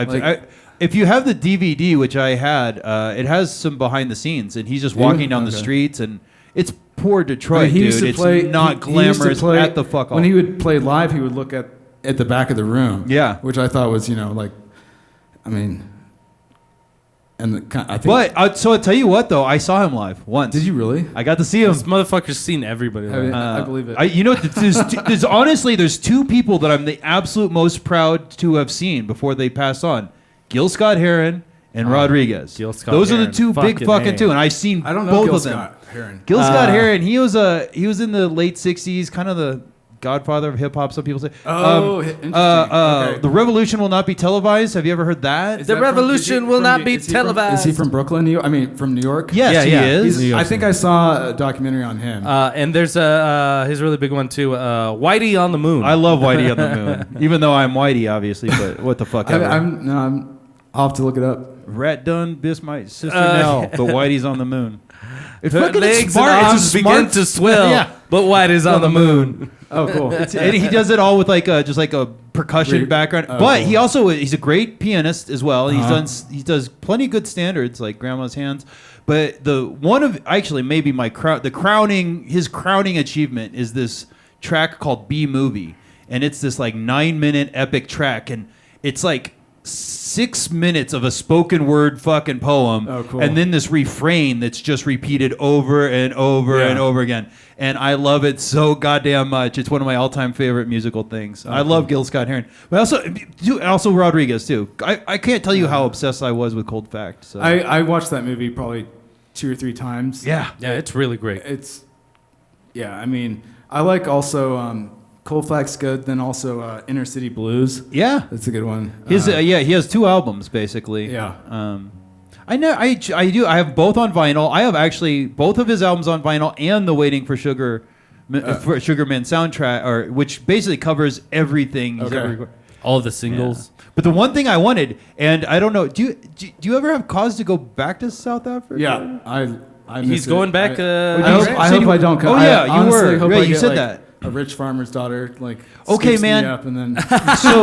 if you have the DVD, which I had, it has some behind the scenes, and he's just walking down the Okay. streets, and it's poor Detroit, I mean, he dude. used to It's play, not he used to glamorous play- at the fuck all. When he would play live, he would look at the back of the room. Yeah. which I thought was like, I mean, and I think. But so I'll tell you what, though, I saw him live once. Did you really? I got to see him. this motherfucker's seen everybody. I mean, live. I believe it. You know, there's honestly, there's 2 people that I'm the absolute most proud to have seen before they pass on: Gil Scott-Heron and Rodriguez. Gil Those are the Scott-Heron. 2 big Fucking fucking A. 2, and I've seen I don't know both Gil of them. Scott-Heron. Gil Scott-Heron, he was in the late '60s, kind of the godfather of hip hop. Some people say. Oh, interesting. Okay. The revolution will not be televised. Have you ever heard that? Is The that revolution is he will not New- be is he from- televised. Is he from Brooklyn, New York? I mean, from New York? Yes, Yeah, he yeah. is. He's- I think I saw a documentary on him. And there's his really big one too, Whitey on the Moon. I love Whitey on the Moon, even though I'm Whitey, obviously. But what the fuck ever. I'll have to look it up. Rat done, biss my sister Nell. The Whitey's on the moon. It's Her fucking legs smart. and It's a arms smart begin to swell, Yeah. but Whitey's on the moon. Oh, cool. And he does it all with like just like a percussion Great. background. Oh, But cool. he's a great pianist as well. He does plenty of good standards like Grandma's Hands. But maybe his crowning achievement is this track called B Movie, and it's this like 9-minute epic track, and it's like 6 minutes of a spoken word fucking poem, Oh, cool. and then this refrain that's just repeated over and over and over again. And I love it so goddamn much. It's one of my all-time favorite musical things. I love Gil Scott-Heron, but also Rodriguez too. I can't tell you how obsessed I was with Cold Fact. So. I watched that movie probably 2 or 3 times. yeah. Yeah, it's really great. I mean, I like also Cold Fact's good. Then also Inner City Blues. Yeah. That's a good one. He has 2 albums basically. Yeah. I do. I have both on vinyl. I have actually both of his albums on vinyl and the Waiting for Sugar Man soundtrack, which basically covers everything he's Okay. ever recorded. All the singles. But the one thing I wanted, and I don't know, do you ever have cause to go back to South Africa? Yeah. I miss He's it. going back. I hope I don't come. Oh yeah, I honestly you hope were. I Yeah, you get, said like, that. a rich farmer's daughter, like Okay, scoops man. me up, and then So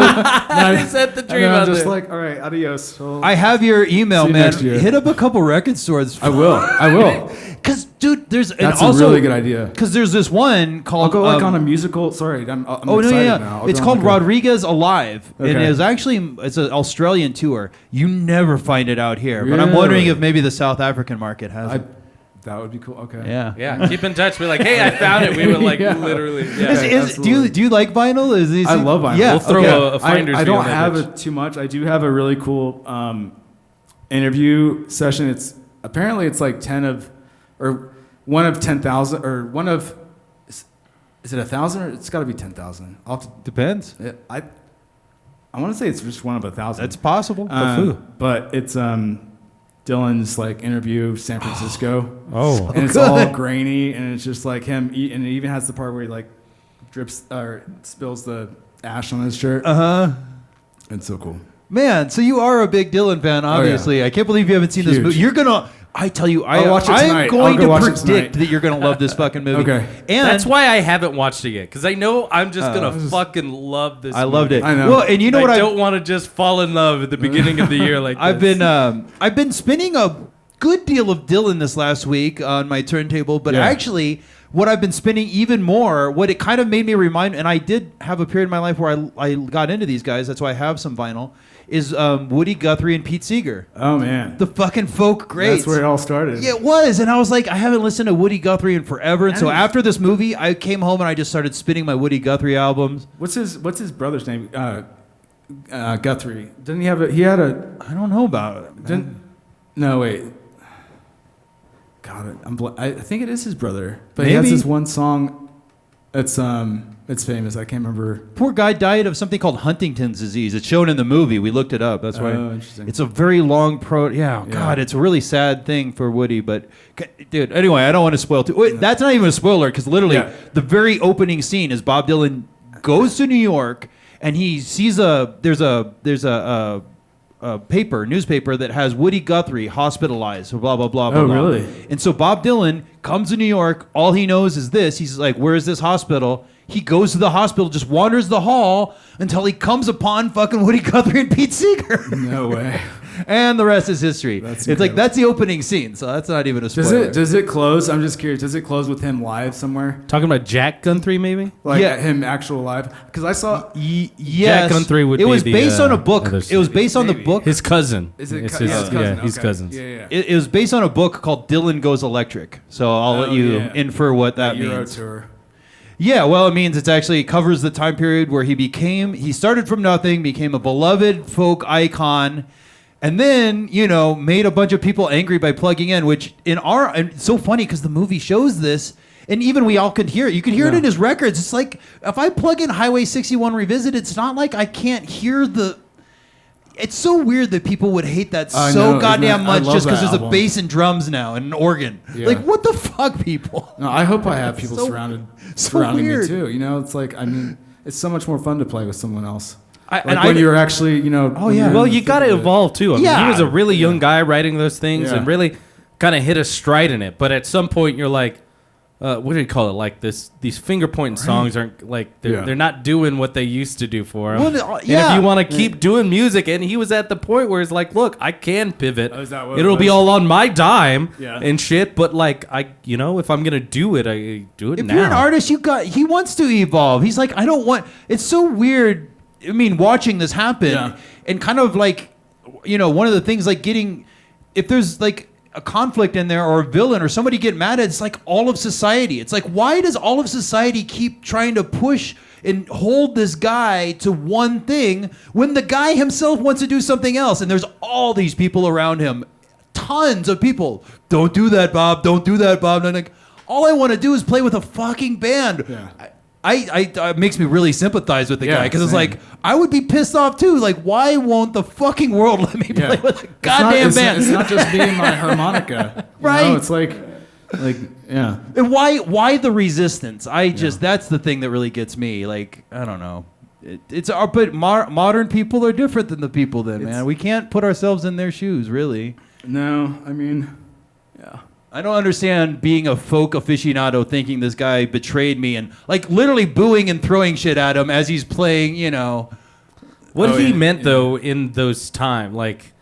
Set the and dream then I'm out just there. like, all right, adios. Well, I have your email, See you man. next year. Hit up a couple record stores. I will. Cause, dude, there's That's and also, a really good idea. Cause there's this one I'll called. go like on a musical. Sorry, I'm Oh no, excited yeah, now. I'll it's go called on like a- Rodriguez Alive, and Okay. it's an Australian tour. You never find it out here, but I'm wondering Really? if maybe the South African market has it. That would be cool. Okay. Yeah. Yeah, keep in touch. Be like, hey, I found it. We would like Yeah. literally. Is- Yeah. is- do you like vinyl? I love vinyl. Yeah, We'll throw okay. a finder's I fee don't on that have bitch. it too much. I do have a really cool interview session. It's apparently it's like 10 of, or one of 10,000, or one of, is it 1,000 or it's got to be 10,000? I'll have to, Depends. I want to say it's just one of 1,000. That's possible. But it's Dylan's like interview San Francisco. Oh. And it's all grainy, and it's just like him eat, and it even has the part where he like drips or spills the ash on his shirt. Uh-huh. It's so cool. Man, so you are a big Dylan fan, obviously. I can't believe you haven't seen this Huge. movie. You're gonna. I tell you, I'll watch it I'm tonight. going I'll go to watch it predict tonight. that you're gonna love this fucking movie. Okay. And That's why I haven't watched it yet, because I know I'm just gonna just- fucking love this. I loved movie. it. I know. Well, and you know what I I don't want to just fall in love at the beginning of the year like I've this. been spinning a good deal of Dylan this last week on my turntable, but Yeah. actually what I've been spinning even more, what it kind of made me remind, and I did have a period in my life where I got into these guys, that's why I have some vinyl, is Woody Guthrie and Pete Seeger. Oh man, The fucking folk greats. that's where it all started. Yeah, it was, and I was like, I haven't listened to Woody Guthrie in forever, and so And- after this movie, I came home and I just started spinning my Woody Guthrie albums. What's his brother's name? Guthrie. Didn't he have a? He had a. I don't know about it. Didn't, no wait. God, I think it is his brother, but he has Maybe. this one song. It's famous. I can't remember. Poor guy died of something called Huntington's disease. It's shown in the movie. We looked it up. That's why. Oh, interesting. It's a very long Yeah, God, it's a really sad thing for Woody. But, dude, anyway, I don't want to spoil too. Wait, that's not even a spoiler because literally Yeah. the very opening scene is Bob Dylan goes to New York and he sees there's a newspaper that has Woody Guthrie hospitalized, blah, blah, blah, blah, Oh, blah. really? And so Bob Dylan comes to New York. All he knows is this. He's like, where is this hospital? He goes to the hospital, just wanders the hall until he comes upon fucking Woody Guthrie and Pete Seeger. No way. And the rest is history. That's It's like, incredible. that's the opening scene, so that's not even a spoiler. Does it close? I'm just curious. Does it close with him live somewhere? Talking about Jack Guthrie, maybe. Like Yeah. him actual live? Because I saw. Yes. Jack Guthrie would It be was the, based on a book. other It was based on the Maybe. book. His cousin. Is it? It's Yeah, his, his cousin. he's Okay. cousins. Yeah. It was based on a book called Dylan Goes Electric. So I'll let Oh, you yeah. infer what that Euro means. tour. Yeah, well, it means it actually covers the time period where he started from nothing, became a beloved folk icon, and then, made a bunch of people angry by plugging in, which and it's so funny because the movie shows this, and even we all could hear it. You could hear it Yeah. in his records. It's like, if I plug in Highway 61 Revisited, it's not like I can't hear it's so weird that people would hate that I so know, goddamn isn't it? I much love just because that there's a album. bass and drums now and an organ. Yeah. Like, what the fuck, people? No, I hope I have people So- surrounding weird. me too. It's like, I mean, it's so much more fun to play with someone else. And Like I- when you're actually, Oh, yeah. Well, you got to evolve too. I mean, Yeah. he was a really young guy writing those things Yeah. and really kind of hit a stride in it. But at some point, you're like, what do you call it? Like these finger pointing songs aren't like they're not doing what they used to do for him. Well, And yeah. if you want to keep doing music, and he was at the point where it's like, look, I can pivot. Oh, is that what it It'll be was? all on my dime Yeah. and shit. But like if I'm gonna do it, I do it If now. you're an artist, he wants to evolve. He's like, I don't want. It's so weird. I mean, watching this happen Yeah. and kind of like, one of the things like if there's like a conflict in there or a villain or somebody get mad at, it's like all of society. It's like, why does all of society keep trying to push and hold this guy to one thing when the guy himself wants to do something else? And there's all these people around him, tons of people. Don't do that, Bob. Don't do that, Bob. And I'm like, all I want to do is play with a fucking band. Yeah. It makes me really sympathize with the Yeah, guy because it's same. like, I would be pissed off too. Like, why won't the fucking world let me play with a goddamn band? It's not just being my harmonica. Right. It's like, yeah. And why the resistance? That's the thing that really gets me. Like, I don't know. But modern people are different than the people then, man. We can't put ourselves in their shoes, really. No, I mean, yeah. I don't understand being a folk aficionado thinking this guy betrayed me and like literally booing and throwing shit at him as he's playing, you know. What he meant though in those times, like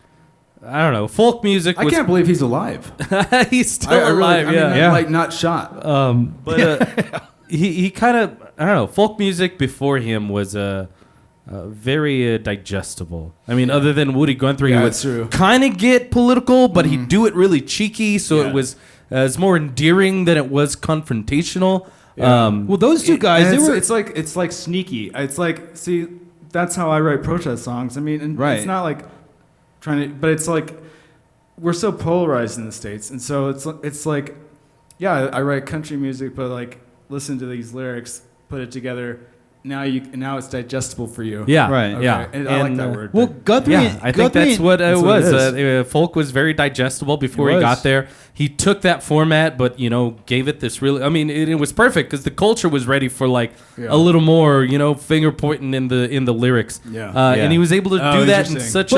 I don't know, folk music. I can't believe he's alive. He's still alive. Like not shot. But he kind of I don't know. Folk music before him was very digestible. I mean, other than Woody Guthrie, he would kind of get political, but he'd do it really cheeky, so it was more endearing than it was confrontational. Yeah. Well, those two guys, it's like sneaky. It's like, see, that's how I write protest songs. I mean, and it's not like trying to, but it's like we're so polarized in the States, and so it's like, yeah, I write country music, but like listen to these lyrics, put it together. Now it's digestible for you. Yeah, right. Okay. Yeah, and I like that word. Well, Guthrie. Yeah, I think that's what it was. Folk was very digestible before he got there. He took that format, but gave it this really. I mean, it was perfect because the culture was ready for like a little more, finger pointing in the lyrics. And he was able to do that in such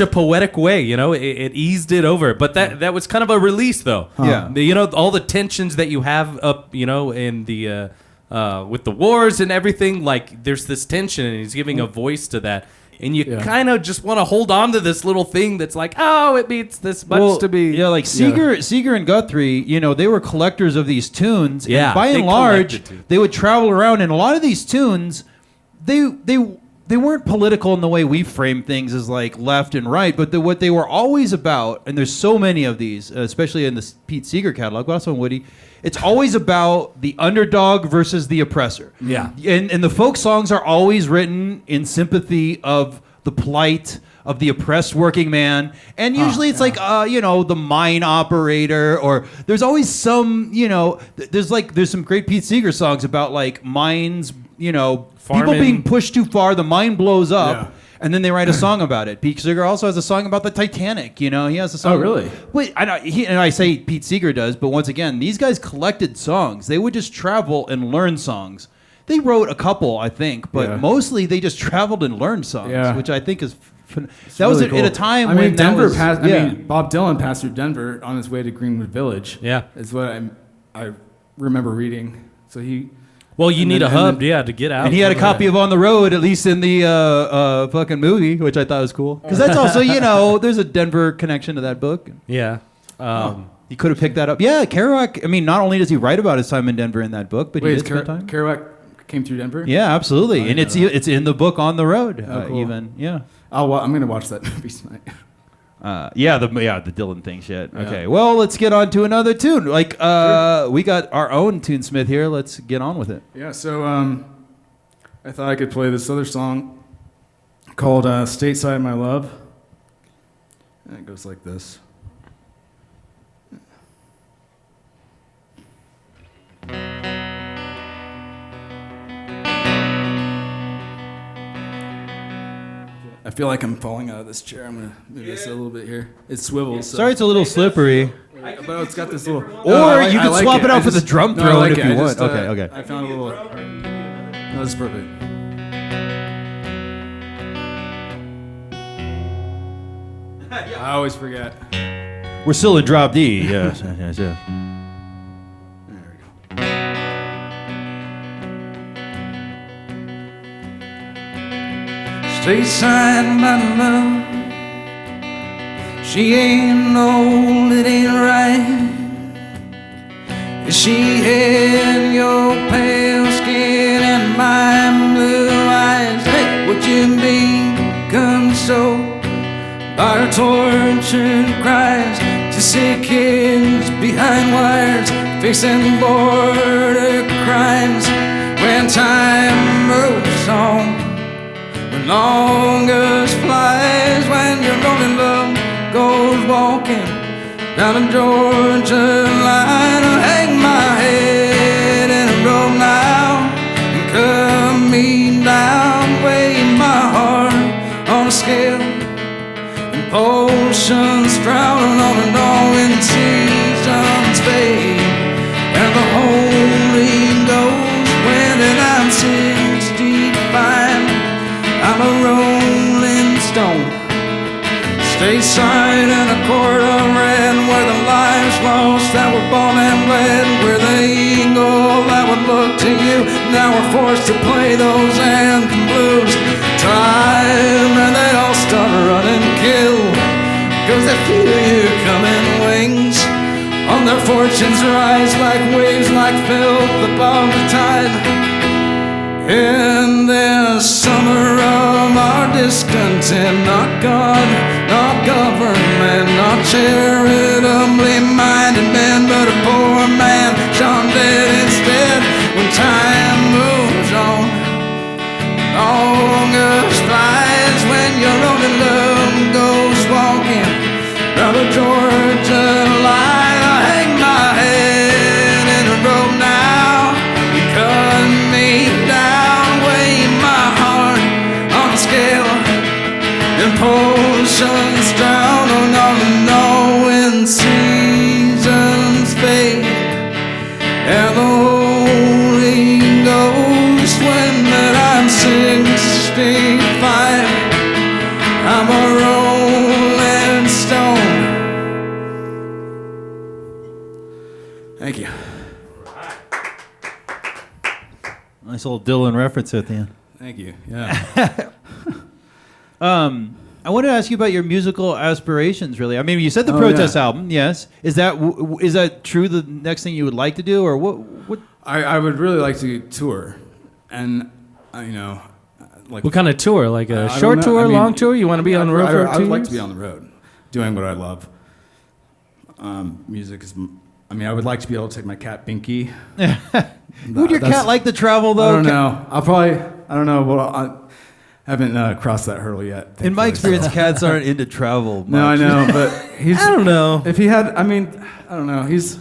a poetic way. It eased it over. But that was kind of a release, though. Yeah. All the tensions that you have up, in the. With the wars and everything, like there's this tension, and he's giving a voice to that, and you kind of just want to hold on to this little thing that's like, oh, it means this much to be. Yeah, like Seeger and Guthrie, they were collectors of these tunes. Yeah, and by and large, they would travel around, and a lot of these tunes, they weren't political in the way we frame things as like left and right, but what they were always about, and there's so many of these, especially in the Pete Seeger catalog, but also in Woody. It's always about the underdog versus the oppressor. Yeah. And the folk songs are always written in sympathy of the plight of the oppressed working man. And usually it's like, the mine operator, or there's always some, there's some great Pete Seeger songs about like mines, people being pushed too far, the mine blows up. Yeah. And then they write a song about it. Pete Seeger also has a song about the Titanic. He has a song. Oh, really? Wait, I say Pete Seeger does, but once again, these guys collected songs. They would just travel and learn songs. They wrote a couple, I think, but mostly they just traveled and learned songs, which I think is. That was really cool. At a time when Denver passed. I mean, Bob Dylan passed through Denver on his way to Greenwood Village. Yeah, is what I remember reading. So he. Well, you need a hub, to get out. And he had a copy of On the Road, at least in the fucking movie, which I thought was cool. Because that's also, there's a Denver connection to that book. Yeah. He could have picked that up. Yeah, Kerouac, I mean, not only does he write about his time in Denver in that book, but he did spend time. Kerouac came through Denver? Yeah, absolutely. And it's in the book On the Road, cool. Even. Yeah. I'm going to watch that movie tonight. The Dylan thing shit. Yeah. Okay, well, let's get on to another tune. Like, we got our own Tunesmith here. Let's get on with it. Yeah, so I thought I could play this other song called Stateside My Love. And it goes like this. I feel like I'm falling out of this chair. I'm going to move this a little bit here. It swivels. So. Sorry, it's a little slippery. But it's got this little... Or you can swap it out for the drum throw if you want. Okay. I found a little... No, this is perfect. I always forget. We're still in drop D. Yes. Stateside my love, she ain't old, it ain't right. She had your pale skin and my blue eyes. Hey, would you become so by her tortured cries to see kids behind wires fixing border crimes when time moves on? Longest flies when your rolling love goes walking down the Georgia line. I'll hang my head in a rope now and cut me down, weigh my heart on a scale, and potions drowning on and on when seasons fade and the Holy Ghost when I'm 65. I'm a rolling stone, stateside in a court of red where the lives lost look to you. Now we're forced to play those anthem blues. Time and they all start running kill, 'cause they feel you coming wings. On their fortunes rise like waves, like filth above the tide. In this summer of our discontent, not God, not government, not charitably minded men, but a poor man shot dead instead. When time moves on, August flies, when your only love goes walking down the Georgia line. I hang my head in the road now. You cut me down, weigh my heart on a scale. Impulsions drown on when seasons fade, and the Holy Ghost, when that I'm 65, I'm a rolling stone. Thank you. Nice little Dylan reference at the end. Thank you. Yeah. I wanted to ask you about your musical aspirations. Really, I mean, you said the Protest album. Yes, is that true? The next thing you would like to do, or what? I would really like to tour, and like What kind of tour? Like a I short don't know. tour, I mean, long tour? You want to be on the road for 2 I would like years? to be on the road, doing what I love. Music is. I mean, I would like to be able to take my cat Binky. Would your cat like to travel though? I don't know. I don't know. Well, I haven't crossed that hurdle yet. In my thankfully. experience, cats aren't into travel. No, I much. know, but he's. I don't know. If he had, I don't know. He's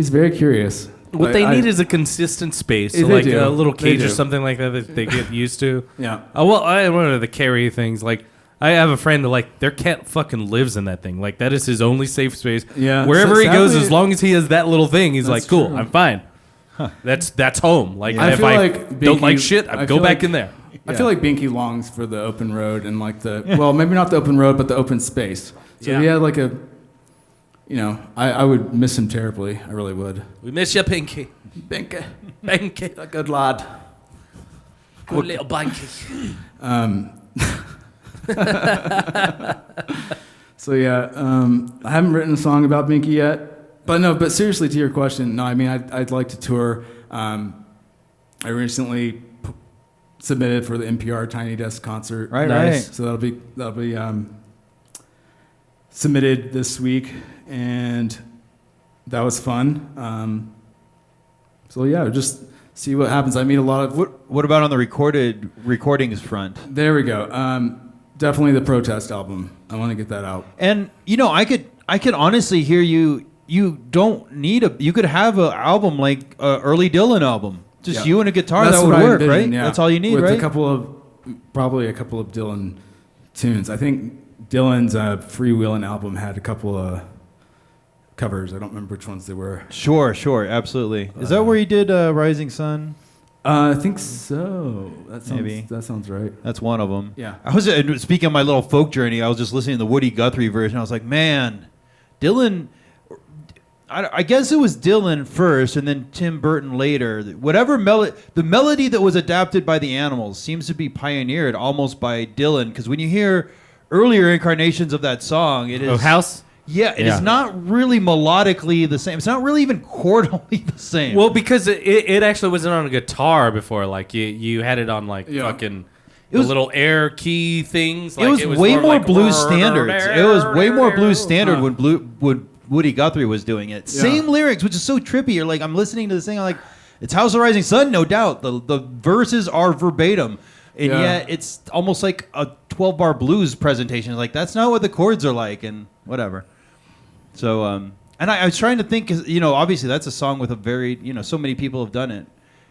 very curious. What they need is a consistent space, so They like do. a little They cage or do. something like that that they get used to. Yeah. Well, I one of the carry things. Like I have a friend that like their cat fucking lives in that thing. Like that is his only safe space. Yeah. Wherever So he goes, sadly- as long as he has that little thing, he's like, That's cool, true. I'm fine. That's home. Like I if feel I like don't Binky- like shit, I I go feel back like- in there. I feel like Binky longs for the open road and like well, maybe not the open road, but the open space. So Yeah. if he had like a, I would miss him terribly. I really would. We miss you, Pinky. Binky, Pinky. a good lad. Good little Pinky. So yeah, I haven't written a song about Binky yet, but seriously, to your question, no, I mean I'd like to tour. I recently submitted for the NPR Tiny Desk concert. Right, Nice. right. So that'll be submitted this week, and that was fun. So yeah, just see what happens. I meet a lot of. What about on the recordings front? There we go. Definitely the Protest album. I want to get that out. And I could honestly hear you. You don't need you could have an album like an early Dylan album. Just Yeah. you and a guitar, That's that would what I work, envision, right? yeah. That's all you need, With right? probably a couple of Dylan tunes. I think Dylan's Freewheelin' album had a couple of covers. I don't remember which ones they were. Sure, absolutely. Is that where you did Rising Sun? I think so. Maybe. That sounds right. That's one of them. Yeah. I was speaking of my little folk journey. I was just listening to the Woody Guthrie version. I was like, man, Dylan. I guess it was Dylan first, and then Tim Burton later. Whatever the melody that was adapted by the Animals seems to be pioneered almost by Dylan. Because when you hear earlier incarnations of that song, it is House. Yeah, it is not really melodically the same. It's not really even chordally the same. Well, because it actually wasn't on a guitar before. Like you had it on like fucking the little air key things. Like, it was way more more like, blues standards. It was way more blues standard when Woody Guthrie was doing it. Yeah. Same lyrics, which is so trippy. You're like, I'm listening to this thing. I'm like, it's House of Rising Sun, no doubt. The verses are verbatim. And yet it's almost like a 12-bar blues presentation. Like, that's not what the chords are like, and whatever. So, and I was trying to think, obviously that's a song with a very, so many people have done it.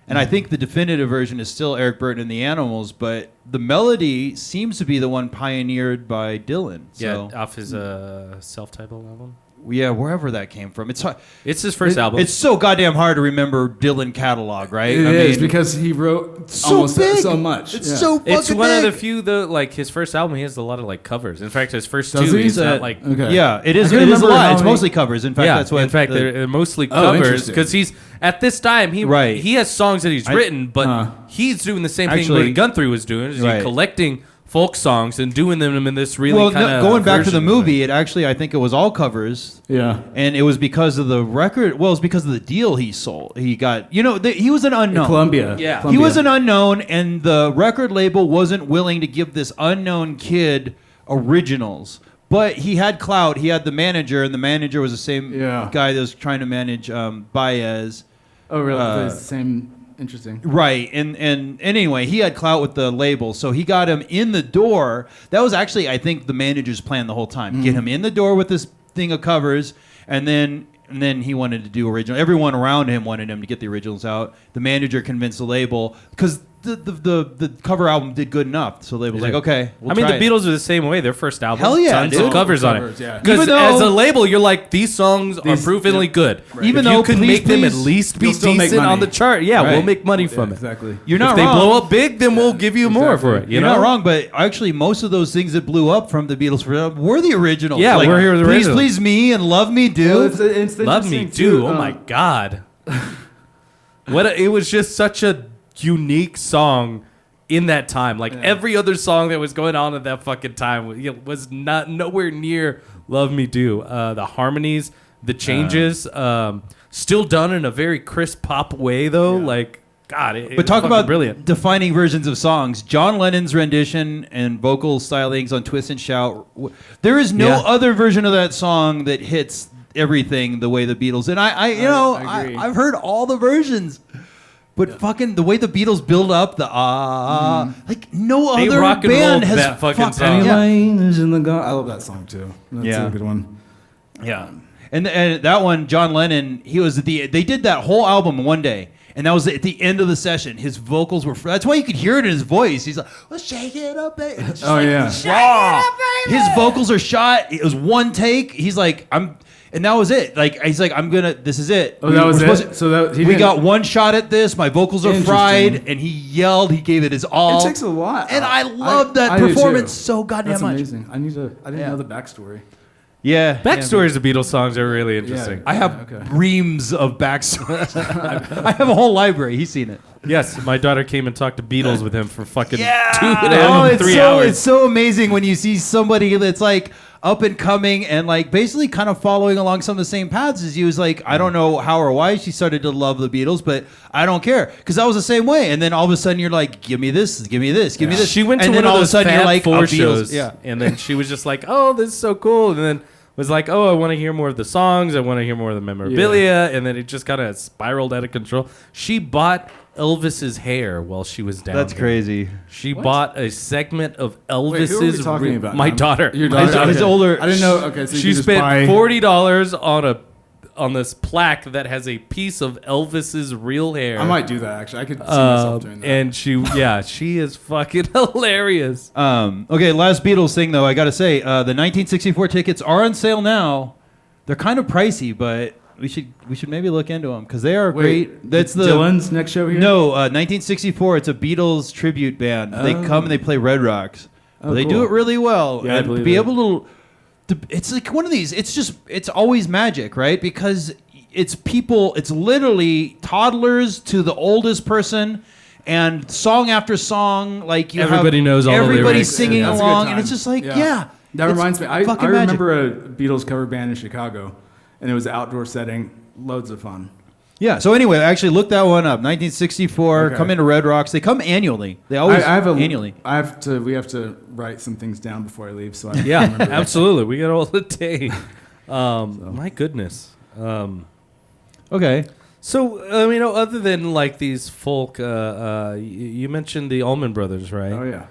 And I think the definitive version is still Eric Burton and the Animals, but the melody seems to be the one pioneered by Dylan. So. Yeah, off his self-titled album. wherever that came from. It's his first album. It's so goddamn hard to remember Dylan catalog, right? It is because he wrote almost so much. It's so fucking It's one big. of the few though. Like his first album, he has a lot of like covers. In fact, his first Does two, he? he's not like. Okay. Yeah, it is. I It can is a remember lot. how It's many- mostly covers. In fact, that's what. In fact, they're mostly covers interesting. because he's at this time he has songs that he's written, but he's doing the same thing Actually- Woody Guthrie was doing. Is Right. he's collecting folk songs and doing them in this really well, kind of going back to the movie, it actually I think it was all covers. Yeah. And it was because of the record. Well, it was because of the deal he sold. He got, he was an unknown. Columbia. Yeah. He was an unknown, and the record label wasn't willing to give this unknown kid originals. But he had clout. He had the manager, and the manager was the same guy that was trying to manage Baez. Oh, really? The same. Interesting. Right, and anyway, he had clout with the label, so he got him in the door. That was actually, I think, the manager's plan the whole time. Get him in the door with this thing of covers, and then he wanted to do original. Everyone around him wanted him to get the originals out. The manager convinced the label because the cover album did good enough. So the label was like, okay, we'll the try it. Beatles are the same way. Their first album, Hell yeah, tons dude. of covers on Covers, it. yeah. Because Even though- as a label, you're like, these songs are provenly good. Even if though you can Please, make them at Please, least be you'll still make decent on money. the chart, we'll Right. make money from it. Exactly. You're If not they wrong. blow up big, then we'll give you more for it. You're know? not wrong, but actually, most of those things that blew up from the Beatles were the originals. Yeah, we're here with the Please, originals. Please Me and Love Me Do. Well, it's Love Me interesting, Do. too. Oh my God. It was just such a unique song in that time. Like every other song that was going on at that fucking time was not nowhere near Love Me Do. The harmonies, the changes, still done in a very crisp pop way though. Like God, it But was talk fucking about brilliant. defining versions of songs. John Lennon's rendition and vocal stylings on Twist and Shout. There is no other version of that song that hits everything the way the Beatles. And I agree. I've heard all the versions. But fucking the way the Beatles build up the like no They other rock and band rolled has that fucking song. Penny Yeah. Lane is in the I love that song too. That's Yeah. a good one. Yeah, and that one, John Lennon, they did that whole album in one day, and that was at the end of the session. His vocals were that's why you could hear it in his voice. He's like, "Well, shake it up, baby." It's just raw. His vocals are shot. It was one take. He's like, and that was it. Like he's like, this is it. Oh, that was we're it? supposed to- So that- he we didn't- got one shot at this. My vocals are Interesting. fried, and he yelled. He gave it his all. It takes a lot. and I love that I do, performance too. so goddamn That's much. amazing. I didn't know the backstory. Yeah, Backstories of Beatles songs are really interesting. I have reams of backstories. I have a whole library. He's seen it. Yes, my daughter came and talked to Beatles with him for fucking 3 it's hours. It's so amazing when you see somebody that's like up and coming and like basically kind of following along some of the same paths as you. Is like, I don't know how or why she started to love the Beatles, but I don't care because I was the same way. And then all of a sudden you're like, give me this, give me this, give me this. She went to and one then of all those of a sudden Fab you're like, Four a Beatles. shows, Yeah. and then she was just like, "Oh, this is so cool," and then was like, "Oh, I want to hear more of the songs. I want to hear more of the memorabilia," and then it just kind of spiraled out of control. She bought Elvis's hair while she was down. That's there. crazy. She bought a segment of Wait, who are we Elvis's. talking about? My daughter. Your daughter. His older. I didn't know. Okay, so you She could just spent buy- $40 on this plaque that has a piece of Elvis's real hair. I might do that actually. I could see myself doing that. And she is fucking hilarious. Okay, last Beatles thing though. I got to say, the 1964 tickets are on sale now. They're kind of pricey, but we should maybe look into them because they are great. That's the Dylan's next show here. No, 1964. It's a Beatles tribute band. They come and they play Red Rocks. They do cool. it really well. Yeah, I and believe to be it. able to, it's like one of these. It's always magic, right? Because it's people. It's literally toddlers to the oldest person, and song after song, like Everybody knows all the everybody lyrics. singing Yeah, that's a good along, time. and it's just like That it's reminds me. I fucking remember a Beatles cover band in Chicago, and it was an outdoor setting. Loads of fun. Yeah. So anyway, actually look that one up. 1964. Okay. Come into Red Rocks. They come annually. They always annually. We have to write some things down before I leave. So I Yeah, remember that. absolutely. We got all the day. My goodness. Okay. So, other than like these folk, you mentioned the Allman Brothers, right? Oh yeah.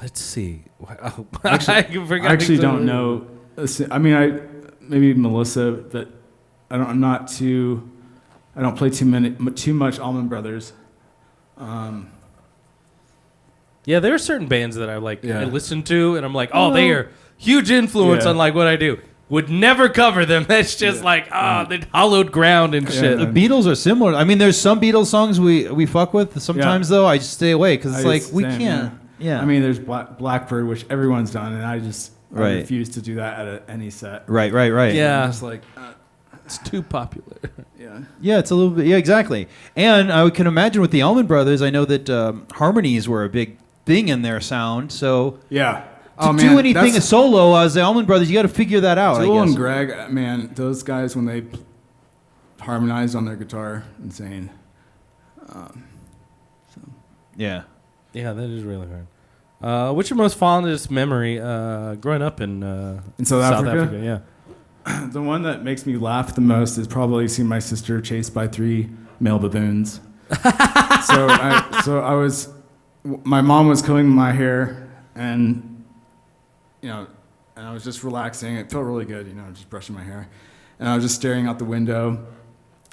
Let's see. I actually don't know. I mean, maybe Melissa, but I don't play too much Allman Brothers. Yeah, there are certain bands that I like. Yeah. I listen to, and I'm like, oh, they are huge influence Yeah. on like what I do. Would never cover them. That's just like the hollowed ground and shit. The Beatles are similar. I mean, there's some Beatles songs we fuck with. Sometimes though, I just stay away because it's like we can't. Yeah. I mean, there's Blackbird, which everyone's done, and I just I Right. refuse to do that at any set. Right. Yeah. I'm just like, It's too popular. yeah. Yeah, it's a little bit. Yeah, exactly. And I can imagine with the Allman Brothers, I know that harmonies were a big thing in their sound. So Yeah. to do anything solo as the Allman Brothers, you got to figure that out. Joel I guess. and Greg, man, those guys when they harmonized on their guitar, insane. Yeah. Yeah, that is really hard. What's your most fondest memory growing up in South Africa? Yeah. The one that makes me laugh the most is probably seeing my sister chased by 3 male baboons. My mom was combing my hair, and I was just relaxing. It felt really good, just brushing my hair, and I was just staring out the window,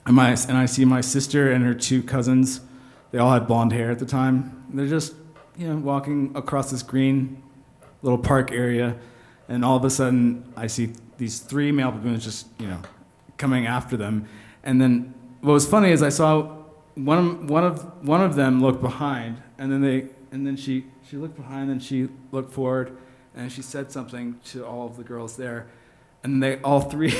and I see my sister and her 2 cousins. They all had blonde hair at the time. They're just walking across this green little park area, and all of a sudden I see these 3 male baboons just coming after them. And then what was funny is I saw one of them look behind, and then she looked behind, and she looked forward, and she said something to all of the girls there, and they all 3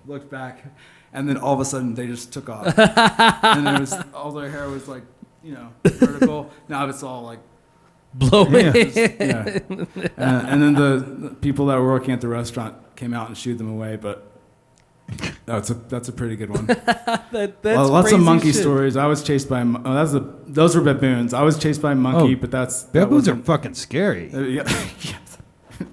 looked back, and then all of a sudden they just took off, and it was all their hair was like vertical. Now it's all like Blowing. yeah. And then the people that were working at the restaurant came out and shooed them away, but that's a pretty good one. That's Lots of crazy monkey shit. stories. I was chased by those were baboons. I was chased by a monkey, but that Baboons are wasn't- fucking scary. yeah, yes.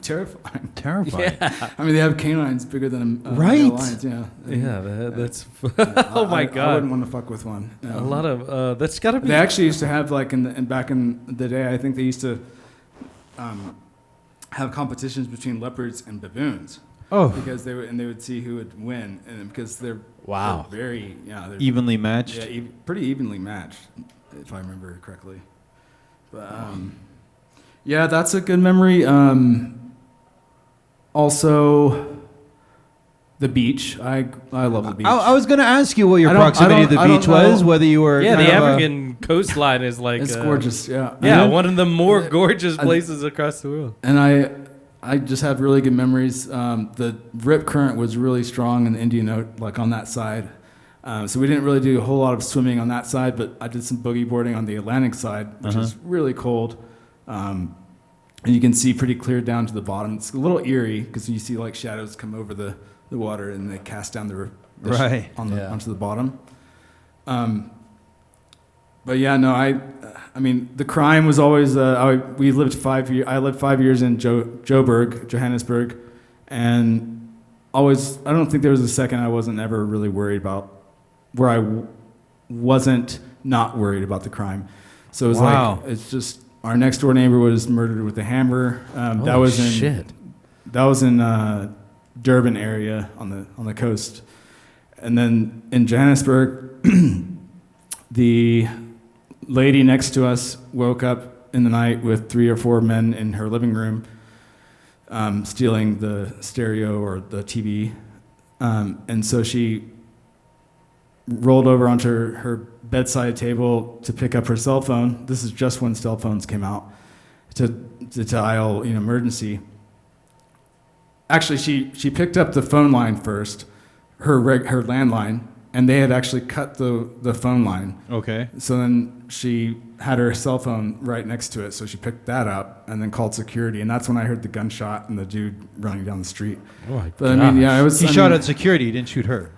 Terrifying. Terrifying. I mean, they have canines bigger than Right. lions. Yeah. Yeah, that's. Oh my I god. wouldn't want to fuck with one. A lot of that's got to be. They actually used to have back in the day. I think they used to have competitions between leopards and baboons. Oh, Because they would see who would win, and because they're Wow. they're very they're evenly matched. yeah pretty evenly matched, if I remember correctly. But yeah, that's a good memory. Also, the beach. I love the beach. I was going to ask you what your I don't- proximity I to the don't beach was, know. whether you were Yeah, kind the of a- African coastline is like it's gorgeous. Yeah. Yeah, And- one of the more gorgeous places across the world. And I just have really good memories. The rip current was really strong in the Indian Ocean, like on that side. So we didn't really do a whole lot of swimming on that side, but I did some boogie boarding on the Atlantic side, which is really cold. And you can see pretty clear down to the bottom. It's a little eerie because you see like shadows come over the water and they cast down Right. onto the bottom. But yeah, no, I mean, the crime was always. We lived 5 years. I lived 5 years in Johannesburg, and always. I don't think there was a second I wasn't ever really worried about, where I wasn't not worried about the crime. So it was Wow. like it's just our next door neighbor was murdered with a hammer. That was in shit. That was in Durban area on the coast, and then in Johannesburg, the lady next to us woke up in the night with 3 or 4 men in her living room, stealing the stereo or the TV, and so she rolled over onto her bedside table to pick up her cell phone. This is just when cell phones came out, to dial emergency. Actually, she picked up the phone line first, her landline, and they had actually cut the phone line. Okay. So then she had her cell phone right next to it, so she picked that up and then called security, and that's when I heard the gunshot and the dude running down the street. Oh my But I mean, yeah, it was. He I shot mean, at security. He didn't shoot her.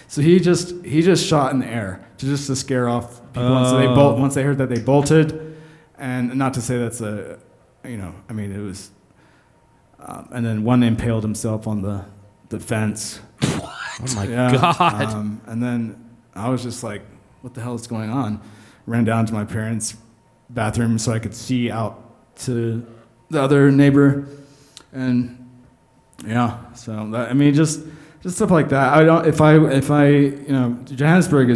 So he just shot in the air to scare off people. And so they once they heard that, they bolted, and not to say that's I mean it was. And then one impaled himself on the fence. Oh my Yeah. god. And then I was just like, what the hell is going on? Ran down to my parents' bathroom so I could see out to the other neighbor. And yeah, so that, I mean, just stuff like that. I don't, if I Johannesburg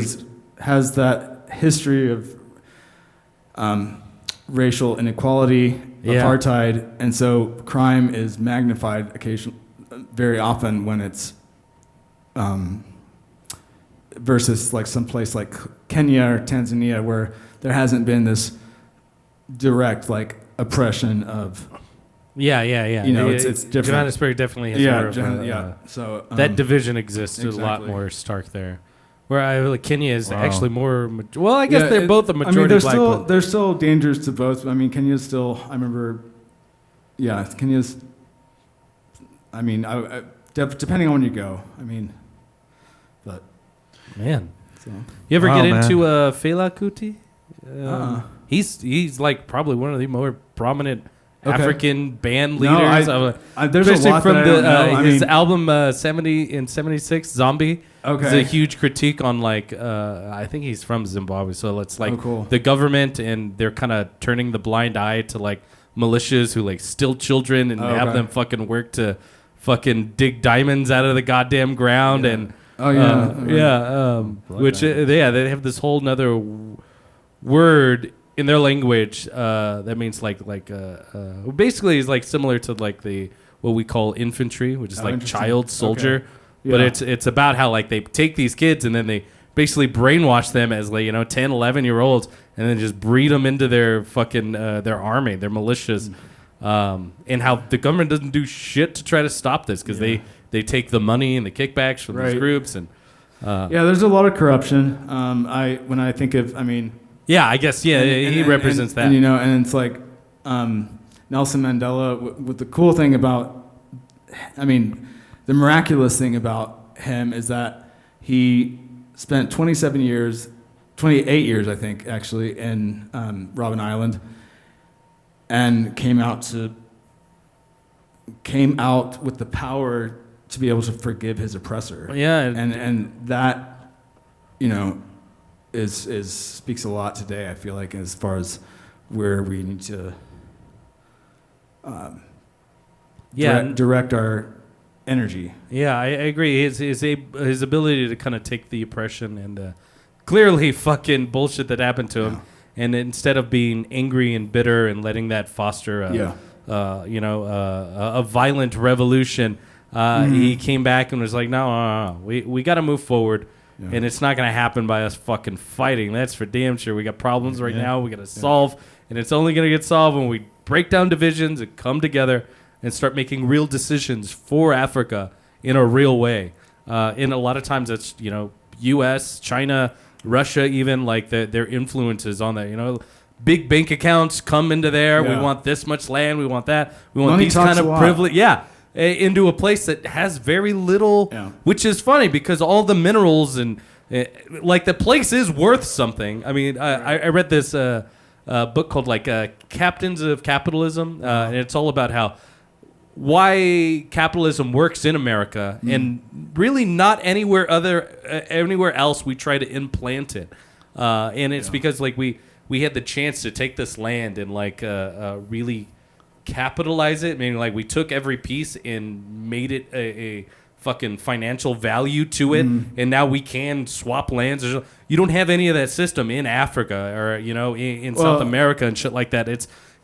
has that history of racial inequality apartheid, and so crime is magnified very often when it's versus like some place like Kenya or Tanzania where there hasn't been this direct like oppression of. Yeah. You know, it's different. Johannesburg definitely has more of So that division exists a lot more stark there. Where Kenya is actually more. Well, I guess they're both a majority black. There's still dangers to both. I mean, Kenya's still. I remember. Yeah, Kenya's. I mean, depending on when you go. I mean, but. Man, so. You ever get into Fela Kuti? He's like probably one of the more prominent African band leaders. There's a lot from that I don't know. his album 70 in 76, Zombie. Okay. It's a huge critique on like I think he's from Zimbabwe, so it's like the government and they're kind of turning the blind eye to like militias who like steal children and have them fucking work to fucking dig diamonds out of the goddamn ground and. Which they have this whole nother word in their language that means basically is like similar to like what we call infantry, which is like child soldier. Okay. Yeah. But it's about how like they take these kids and then they basically brainwash them as like 10, 11 year olds and then just breed them into their fucking their army, their militias, and how the government doesn't do shit to try to stop this because they take the money and the kickbacks from these groups and there's a lot of corruption. When I think of I guess he represents that. And it's like Nelson Mandela. With the cool thing about, the miraculous thing about him is that he spent 28 years, I think, actually, in Robben Island, and came out with the power to be able to forgive his oppressor. Yeah, and that, is speaks a lot today. I feel like as far as where we need to direct our energy. Yeah, I agree. His ability to kind of take the oppression and clearly fucking bullshit that happened to him, and instead of being angry and bitter and letting that foster a violent revolution, he came back and was like, no, we got to move forward. Yeah. And it's not going to happen by us fucking fighting. That's for damn sure. We got problems right now we got to solve, and it's only going to get solved when we break down divisions and come together and start making real decisions for Africa in a real way. And a lot of times that's, U.S., China, Russia even, like their influences on that, big bank accounts come into there. We want this much land. We want that. We want these kind of privilege. Yeah. Into a place that has very little, which is funny because all the minerals and like the place is worth something. I mean, I read this book called like Captains of Capitalism, and it's all about why capitalism works in America and really not anywhere else we try to implant it. And it's because like we had the chance to take this land and like really capitalize it, meaning like we took every piece and made it a fucking financial value to it, and now we can swap lands. You don't have any of that system in Africa or in South America and shit like that.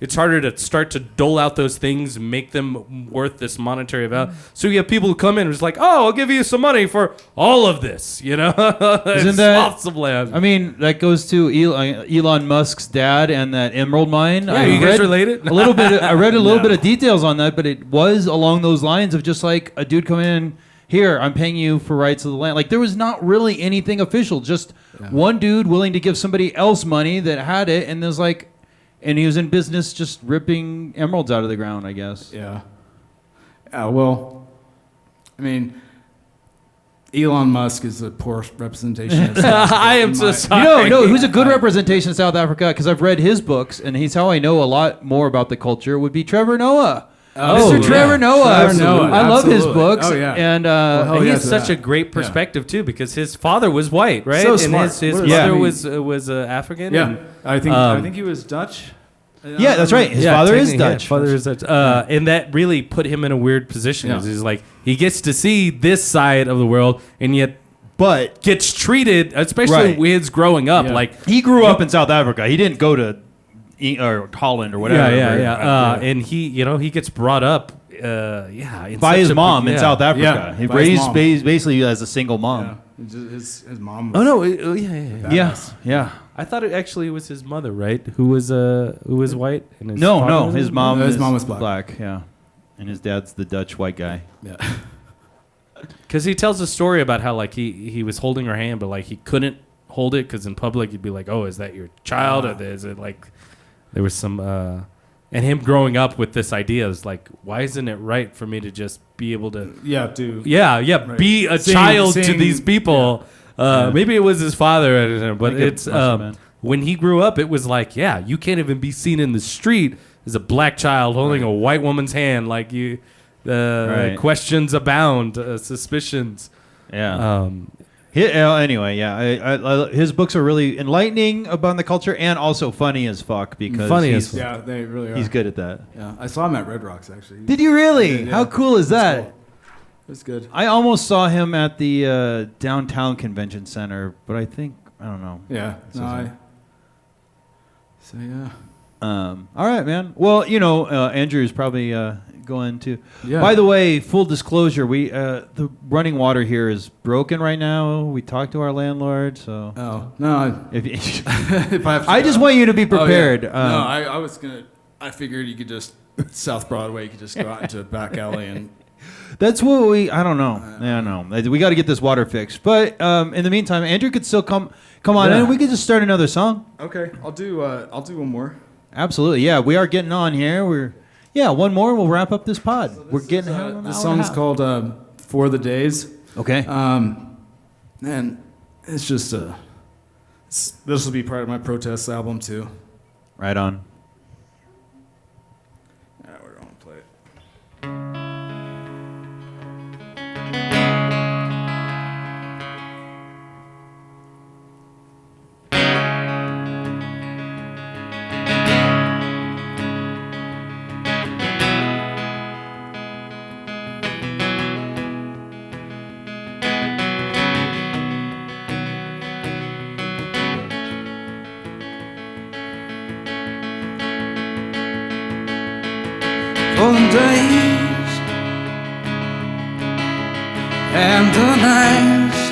It's harder to start to dole out those things and make them worth this monetary value. So you have people who come in and it's like, I'll give you some money for all of this, Isn't that some land. I mean, that goes to Elon Musk's dad and that emerald mine. Yeah, you guys related? A little bit. I read a little bit of details on that, but it was along those lines of just like a dude coming in, here, I'm paying you for rights of the land. Like there was not really anything official, just one dude willing to give somebody else money that had it, and there's like, and he was in business just ripping emeralds out of the ground, I guess. Yeah. Well, I mean, Elon Musk is a poor representation of South Africa. I am so sorry. No, who's a good representation of South Africa, because I've read his books, and he's how I know a lot more about the culture, would be Trevor Noah. Mr. Trevor Noah. I love his books. Oh, yeah. And he has such a great perspective, too, because his father was white, right? So smart. And his mother was African. Yeah. And, I think he was Dutch. Yeah, that's right. His father is Dutch. Father is Dutch. And that really put him in a weird position. Yeah. He's like, he gets to see this side of the world, and yet gets treated, especially with growing up. Like he grew up in South Africa. He didn't go to or Holland or whatever. And he gets brought up, by his mom in South Africa. Yeah, he by his raised mom. basically as a single mom. Yeah. His mom. Was Oh no! Yeah. I thought it actually was his mother, right? Who was white. And his No, father was his mom. His mom was black. Yeah, and his dad's the Dutch white guy. Yeah. Because he tells a story about how like he was holding her hand, but like he couldn't hold it because in public you'd be like, oh, is that your child? Or is it like there was some and him growing up with this idea is like, why isn't it right for me to just be able to Right. be a Sing- child to sing- these people? Maybe it was his father, but it's when he grew up, it was like, you can't even be seen in the street as a black child holding a white woman's hand, like you. Questions abound, suspicions. Yeah. Anyway, his books are really enlightening about the culture and also funny as fuck because Yeah, they really are. he's good at that. Yeah, I saw him at Red Rocks actually. Did you really? Yeah. How cool is that? Cool. It was good. I almost saw him at the downtown convention center, but I don't know. Yeah. All right, man. Well, Andrew's probably going to. Yeah. By the way, full disclosure, we the running water here is broken right now. We talked to our landlord, so. Oh no! If If I have to I just want you to be prepared. Oh, yeah. No, I was gonna. I figured you could just South Broadway. You could just go out into a back alley and. That's what I don't know. Yeah, no. We got to get this water fixed. But in the meantime, Andrew could still come on in. We could just start another song. Okay, I'll do one more. Absolutely. Yeah, we are getting on here. One more. We'll wrap up this pod. So We're getting an hour this and a song's half. called "For the Days." Okay. And it's just this will be part of my protest album too. Right on. We're gonna play it. For the days and the nights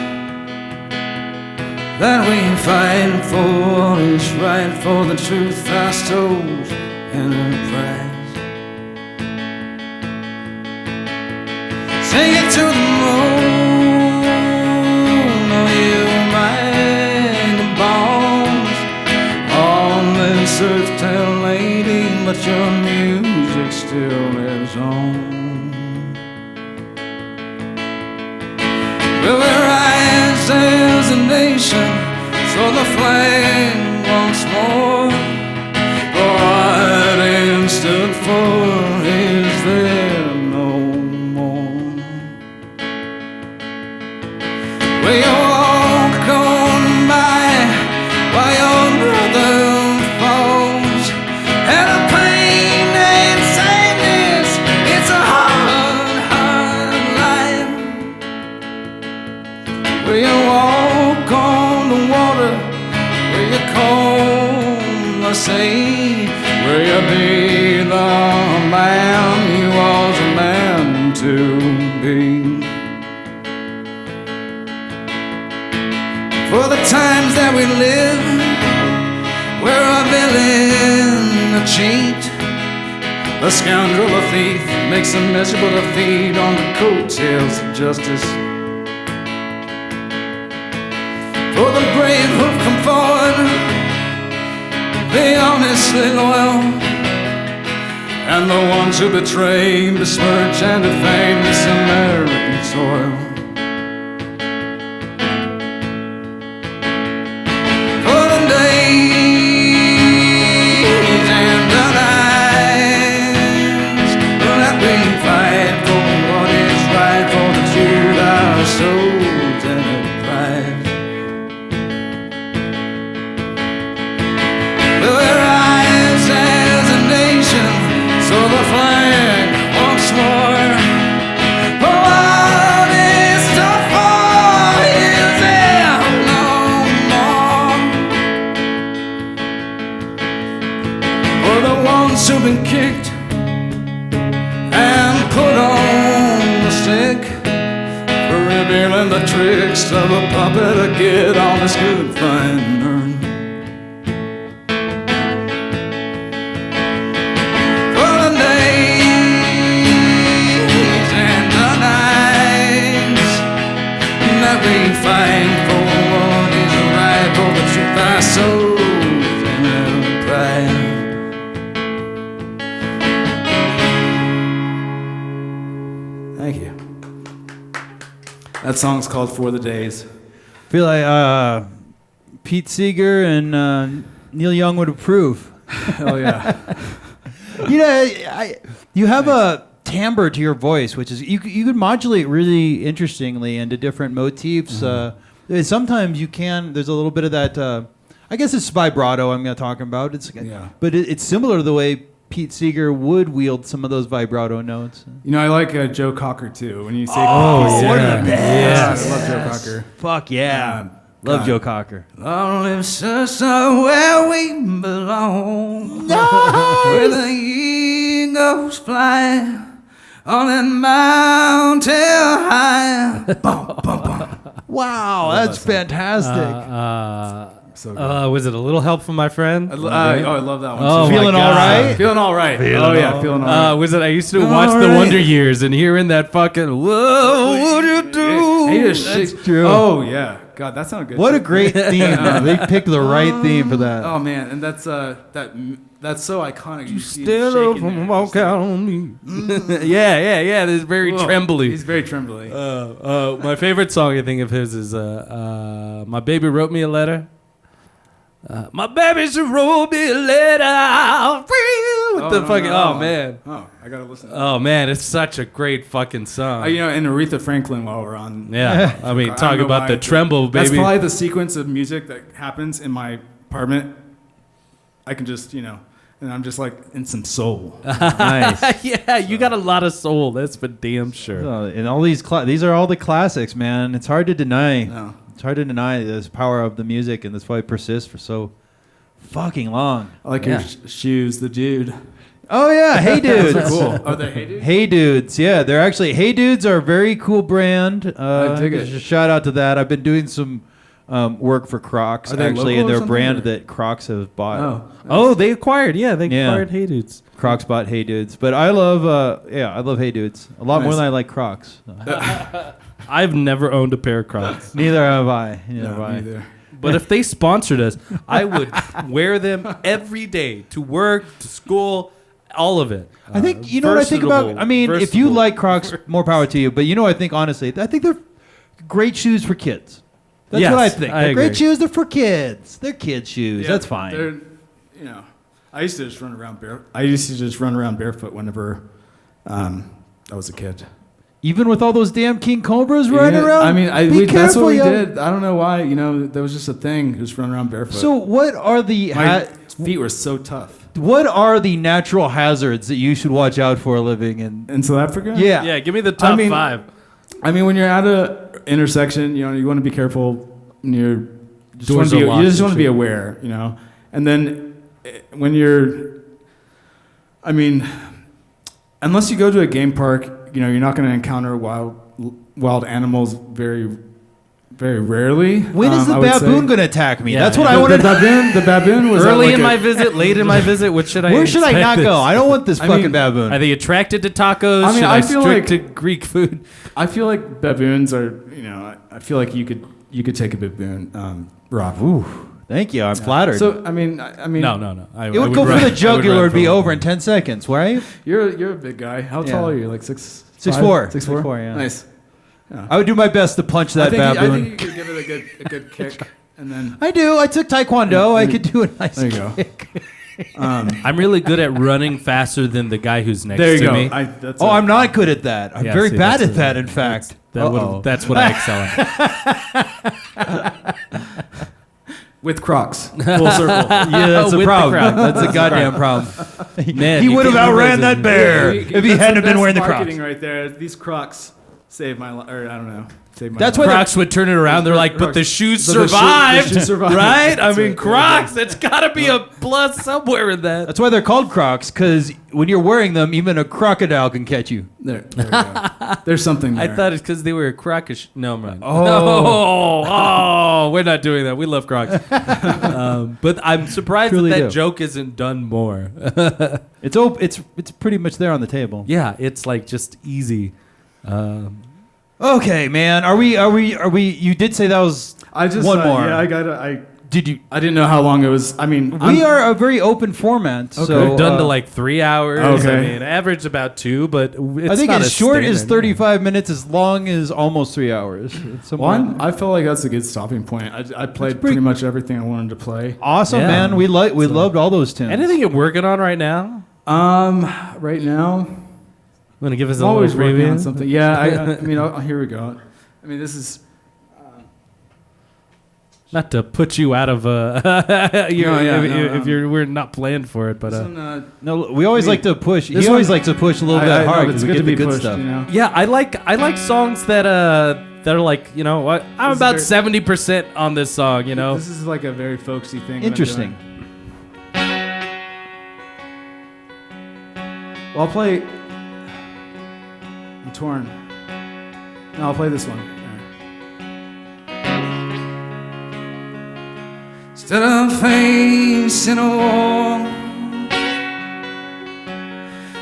that we fight for what is right, for the truth I stole and a prize. Sing it to the moon, oh you mighty bones on this earth, tell lady, but your music still lives on. Will we rise as a nation, so the flag once more, for what it stood for is there no more. Will you walk on by while your brother falls, and the pain ain't sadness, it's a hard, hard life. Will you walk on the water? Will you calm the sea? Will you be the man you was a man to be? For the times that we live, we're a villain, a cheat, a scoundrel, a thief, makes a miserable to feed on the coattails of justice. For the brave who've come forward, the honestly loyal, and the ones who betray, besmirch, and defame this American soil. For the days and the nights that we fight for what is right, for the truth our souls and our pride. Will we rise as a nation, so the flag once more, for what is tricks of a puppet to get all this good fun earned. For the days and the nights that we fight for what is right, for the truth our souls and pride. Thank you. That song's called For the Days. I feel like Pete Seeger and Neil Young would approve. Hell yeah. You know, you have a timbre to your voice, which is you could modulate really interestingly into different motifs. Sometimes you can. There's a little bit of that. I guess it's vibrato. I'm going to talk about. But it's similar to the way Pete Seeger would wield some of those vibrato notes. You know, I like Joe Cocker too. When you say, one of the best. I love Joe Cocker. Fuck yeah. Love Joe Cocker. Long live sister where we belong. Where the eagles fly on that mountain high. Bum, bum, bum. Wow, that's fantastic. So good. Was it A Little Help from My Friend? I love that one. Oh, too. Feeling my all God. right? Feeling all right. Feeling all right. Was it? I used to watch All The right. Wonder Years and hearing that fucking "Whoa, would you do?" Hey, that's true. Oh yeah, God, that sounded good. What a great theme. They picked the right theme for that. Oh man, and that's so iconic. You see him Stand up shaking and there. walk out on me. yeah. This is very trembly. He's very trembly. My favorite song I think of his is "My Baby Wrote Me a Letter." My baby she wrote me a letter. Man. Oh, I gotta listen. Oh man, it's such a great fucking song. You know, and Aretha Franklin while we're on. Yeah, I mean, I talk don't know about why the tremble, That's baby. probably the sequence of music that happens in my apartment. I can just, and I'm just like in some soul. Nice. Yeah, you got a lot of soul. That's for damn sure. And all these are all the classics, man. It's hard to deny. No. It's hard to deny this power of the music, and that's why it persists for so fucking long. I like your shoes, the dude. Oh yeah, Hey Dudes. Those are cool. Are they Hey Dude? Hey Dudes, yeah, they're actually Hey Dudes are a very cool brand. I dig it. Just a shout out to that. I've been doing some work for Crocs Are they actually, local and or they're a something, brand or? that Crocs have bought. Oh, they acquired. Yeah, they Yeah. acquired Hey Dudes. Crocs bought Hey Dudes, but I love I love Hey Dudes a lot more Nice. than I like Crocs. I've never owned a pair of Crocs. Neither have I. Neither have No, I. neither. But if they sponsored us, I would wear them every day to work, to school, all of it. I think what I think about. I mean, if you like Crocs, more power to you. But I think honestly, I think they're great shoes for kids. That's Yes, what I think. I They're great agree. shoes. They're for kids. They're kids' shoes. Yeah, That's fine. They're, I used to just run around barefoot whenever I was a kid. Even with all those damn king cobras running Yeah, around. I mean, Be that's careful, what we yo. did. I don't know why. There was just a thing. Just run around barefoot. So what are the my feet were so tough. what are the natural hazards that you should watch out for living in? In South Africa? Yeah. Yeah, give me the top five. I mean, when you're at a intersection, you want to be careful. And you Doors just are locked want to and be shit. aware, And then when you're, I mean, unless you go to a game park, you're not going to encounter wild animals very, very rarely. When is the I would say. baboon going to attack me? Yeah, That's what yeah. I want to The baboon was Early at in like my visit, late in my visit, what should I Where should I expect not this? go? I don't want this I fucking mean, baboon. Are they attracted to tacos? I mean, should I I feel stick like- to Greek food? I feel like baboons are, I feel like you could take a baboon, Rob. Ooh, thank you. I'm flattered. So I mean, No. it would go for the jugular. It'd be over in 10 seconds, right? You're a big guy. How tall Yeah. are you? Like 6'4"? 6'4". 6'4"? 6'4", yeah. Nice. I would do my best to punch that I baboon. think you could give it a good kick, and then I do. I took Taekwondo. I could do a nice there you go. kick. I'm really good at running faster than the guy who's next There you to go. me. I'm not good at that. I'm Yeah, very see, bad that's at that, in fact. That's what I excel at. with Crocs, full circle. Yeah, that's a With the problem. crowd. That's a goddamn problem. Man, He you would have can't outran imagine. that bear if he hadn't been wearing the Crocs. marketing right there. These Crocs save my life, or I don't know, save my That's life. why Crocs would turn it around. They're like, but the shoes But the survived, shoes survived. right? I That's mean, right. Crocs. That's got to be a plus somewhere in that. That's why they're called Crocs, because when you're wearing them, even a crocodile can catch you. There we go. There's something there. I thought it's because they were crocish. No, man. Oh. Oh, we're not doing that. We love Crocs. But I'm surprised Truly that do. joke isn't done more. It's pretty much there on the table. Yeah, it's like just easy. Okay, man. Are we? You did say that was I just one more. Yeah, Did you? I didn't know how long it was. I mean, We are a very open format, so We've done to like 3 hours. Okay. I mean, average about 2, but it's I think not as a short as standard. 35 minutes, as long as almost 3 hours. One, I feel like that's a good stopping point. I played pretty much everything I wanted to play. Awesome, Yeah. man. We loved all those tunes. Anything you're working on right now? Right now, Want to give us I'm a always little working on preview? something. Yeah, I mean, here we go. I mean, this is. Not to put you out of if we're not planned for it, but No, we always I mean, like to push. this He always one- likes to push a little I bit know, hard it's because we good get to the be good pushed, stuff. you know? yeah, I like songs that are like, you know what, I'm This is about very- 70% on this song, you know. This is like a very folksy thing. Interesting. Well, I'll play. I'm torn. No, I'll play this one. All right. Instead of facing a wall,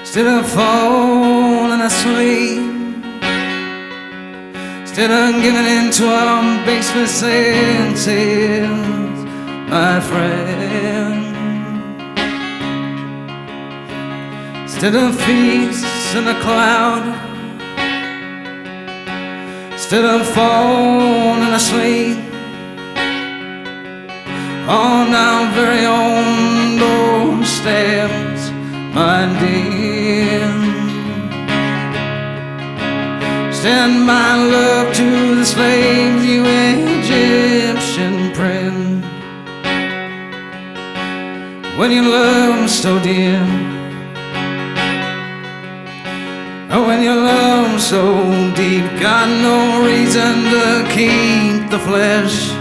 instead of falling asleep, instead of giving in to our baseless senses, my friend, instead of feasts in a cloud, instead of falling asleep on our very own doorsteps, my dear, send my love to the slaves, you Egyptian prince. When your love so dear, oh, when your love so deep, got no reason to keep the flesh.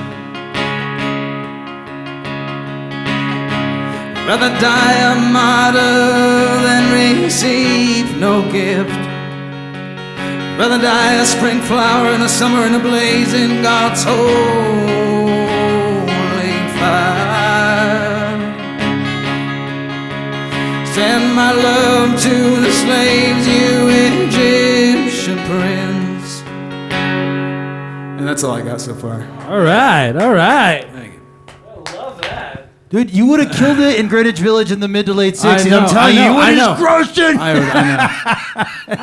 Rather die a martyr than receive no gift. Rather die a spring flower in the summer in a blaze in God's holy fire. Send my love to the slaves, you Egyptian prince. And that's all I got so far. All right. Thank you. Dude, you would have killed it in Greenwich Village in the mid to late 60s. I know, I'm telling you, I you know, would I have know. just crushed it. I know.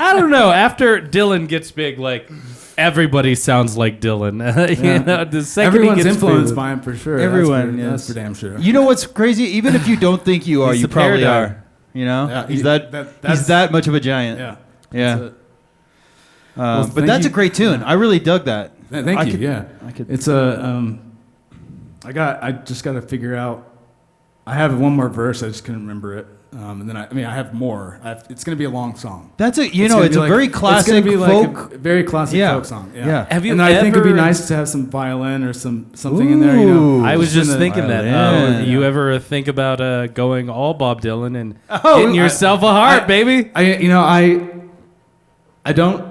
I don't know. After Dylan gets big, like, everybody sounds like Dylan. You know, the second Everyone's he gets influenced big, by him for sure. Everyone, That's yes. for damn sure. You know what's crazy? Even if you don't think you are, He's you the probably paradigm. are. You know, Yeah, he's that's- he's that much of a giant. Yeah. Yeah. That's it. But thank that's you. a great tune. I really dug that. Thank I you. could- Yeah. I could. It's a. I just got to figure out. I have one more verse. I just couldn't remember it. And then I have more. It's going to be a long song. That's a It's gonna it's be a like- very it's classic gonna be folk. like a very classic Yeah. folk song. Yeah. Yeah. Have you and I think it'd be ever- nice to have some violin or something in there. You know. Ooh. I was just in the thinking that. violin. You ever think about going all Bob Dylan and Oh, getting yourself a heart, baby? I don't.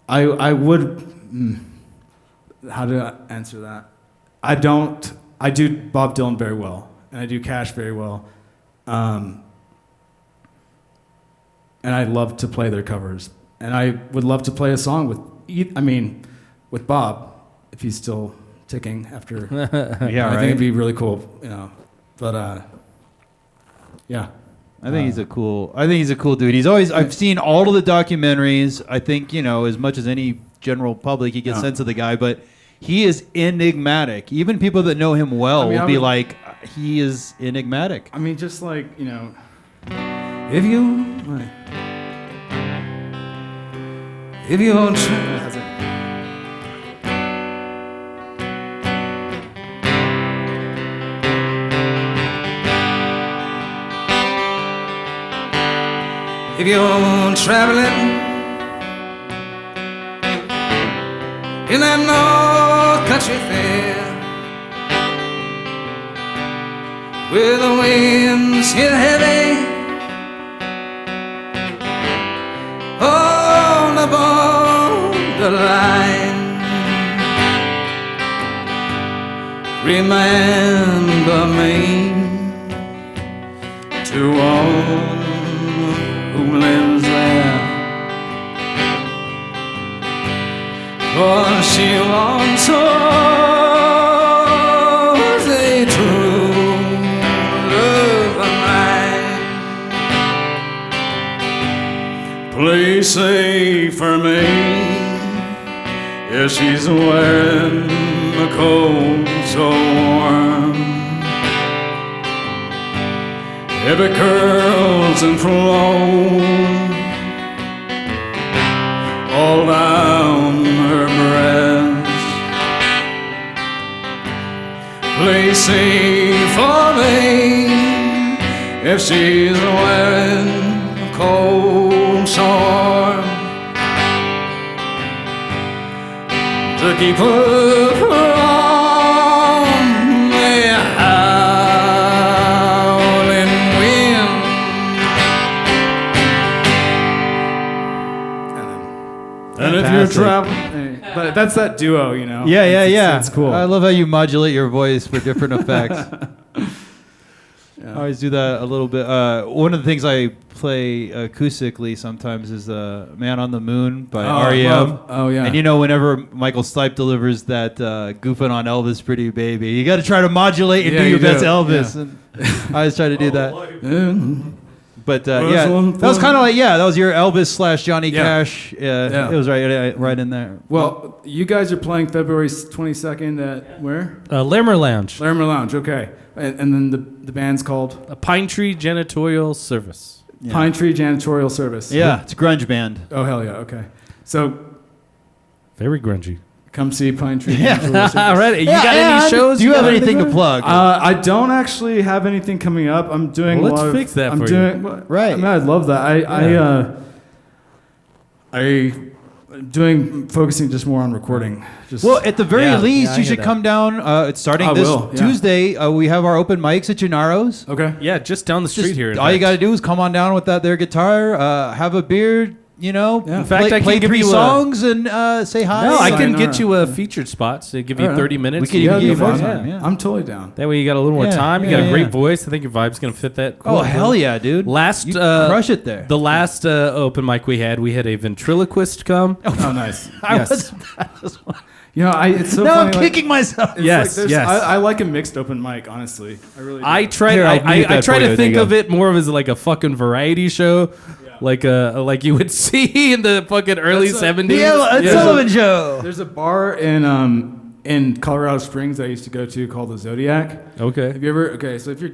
I would. How do I answer that? I don't. I do Bob Dylan very well, and I do Cash very well, and I love to play their covers. And I would love to play a song with. With Bob, if he's still ticking after. Yeah, I right. think it'd be really cool, you know. But yeah. I think he's a cool dude. He's always I've seen all of the documentaries. I think, as much as any general public, you get a sense of the guy, but he is enigmatic. Even people that know him well will be like, he is enigmatic. I mean, just like, If you if you're traveling in that North Country Fair, where the winds hit heavy on the borderline. Remember me to one who lives there, for she once was a true love of mine. Please say for me, yes, she's wearing the cold so warm. Heavy curls and flow all down her breast. Please see for me if she's wearing a cold sore to keep her from the howling wind. And if you're traveling, but that's that duo, you know. Yeah. It's cool. I love how you modulate your voice for different effects. I always do that a little bit. One of the things I play acoustically sometimes is "Man on the Moon" by REM. Oh yeah. And you know, whenever Michael Stipe delivers that "Goofing on Elvis, Pretty Baby," you got to try to modulate and do your best Elvis. Yeah. And I always try to do that. But that That was kind of like that was your Elvis / Johnny Yeah. Cash. It was right in there. Well, you guys are playing February 22nd at where? Lammer Lounge. Larimer Lounge. Okay. And then the band's called A Pine Tree Janitorial Service. Yeah. Pine Tree Janitorial Service. Yeah, it's a grunge band. Oh hell yeah. Okay. So Very grungy. come see Pine Tree. Yeah. Janitorial Service. All right. You got any shows? Do you have got anything to going? plug? I don't actually have anything coming up. I'm doing Well, a lot let's of, fix that I'm for you. doing, Right. I mean, I'd love that. I focusing just more on recording. Just Well, at the very Yeah, least, I you hear should that. come down. It's starting I this will, yeah. Tuesday. We have our open mics at Gennaro's. okay. Yeah, just down the street Just- here. in all you fact. got to do is come on down with their guitar, have a beer, you know, Yeah. In fact, I can play give 3 you a- songs and say hi. No, I can Sayonara. get you a featured spot. So give you All right. 30 minutes. We could Yeah, even give you that'd more be time. fun. Yeah. I'm totally down. That way you got a little more Yeah, time. You yeah, got a great yeah. voice. I think your vibe's going to fit that. Oh, hell yeah, dude. Last You crush it there. The last open mic we had a ventriloquist come. Oh, nice. I Yes. wasn't You know, it's so now funny. I'm kicking myself. It's Yes, there's- yes. I like a mixed open mic, honestly. I really do. I try. Here, I'll mute I that try for you. to There think you of go. it more of as like a fucking variety show, like you would see in the fucking early That's a- 70s. Yeah, Yeah. Sullivan Show. There's a bar in Colorado Springs that I used to go to called the Zodiac. Okay. Have you ever? Okay, so if you're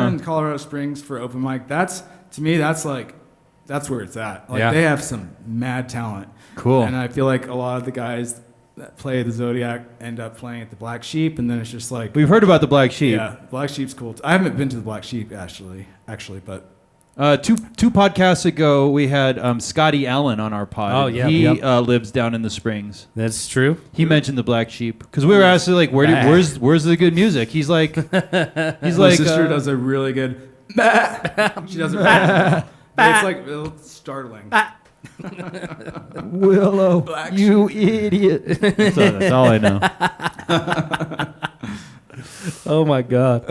in Colorado Springs for open mic, that's where it's at. Like Yeah. they have some mad talent. Cool. And I feel like a lot of the guys that play the Zodiac end up playing at the Black Sheep, and then it's just like, We've heard about the Black Sheep. yeah, Black Sheep's cool. I haven't been to the Black Sheep actually, but Two podcasts ago, we had Scotty Allen on our pod. Oh, yeah, He yep. lives down in the Springs. That's true. He mentioned the Black Sheep because we were asking like, where's the good music? He's like, my sister does a really good. She does it. But it's like it's startling. Willow, Black you idiot. That's all I know. Oh my God.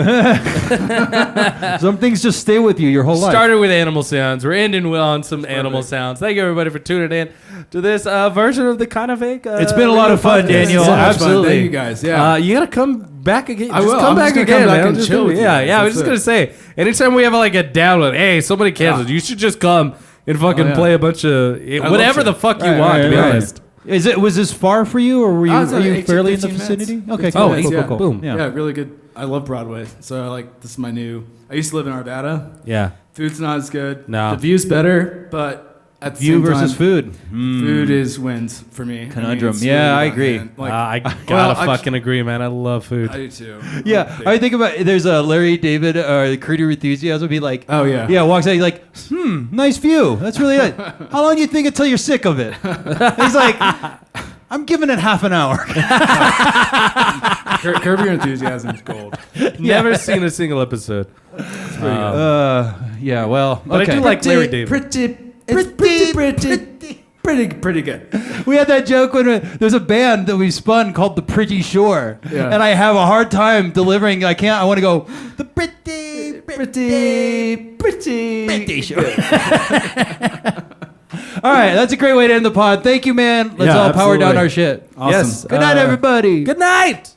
Some things just stay with you your whole life. Started with animal sounds. We're ending on some animal sounds. Thank you everybody for tuning in to this version of the kind of fake. It's been a lot of fun, podcast. Daniel. So much fun. Absolutely. Thank you guys. Yeah. You gotta come back again. I Just will. come I'm back just gonna again, come back man. and Just chill gonna- with you yeah, guys. yeah. I was That's just gonna say, anytime we have like a download, hey, somebody cancels, Yeah. you should just come and fucking Oh, yeah. play a bunch of love whatever to. the fuck you Right, want. To be right. honest. Was this far for you, or were you, I was are at you 18, fairly in the 15 minutes. vicinity? Okay, 15 cool, minutes, cool, yeah. cool, cool. Boom. Yeah, really good. I love Broadway, so this is my new. I used to live in Arvada. Yeah. Food's not as good. No. The view's better, but at the View same versus time, food. food wins for me. Conundrum. it's Yeah, I about, agree. man. Like, I gotta well, I- fucking agree, man. I love food. I do too. Yeah, I think about there's a Larry David or Creative Enthusiasm. Be like, Oh yeah. yeah, walks out. He's like, nice view. That's really good. How long do you think until you're sick of it? He's like, I I'm giving it half an hour. Curb Your Enthusiasm is gold. Never seen a single episode. It's pretty good. Yeah, well, But I do like Larry David. Pretty good. We had that joke when there's a band that we spun called The Pretty Sure. Yeah. And I have a hard time delivering. I want to go, the Pretty Sure. All right, that's a great way to end the pod. Thank you, man. Let's all power down absolutely. our shit. Awesome. Yes. Good night, everybody. Good night.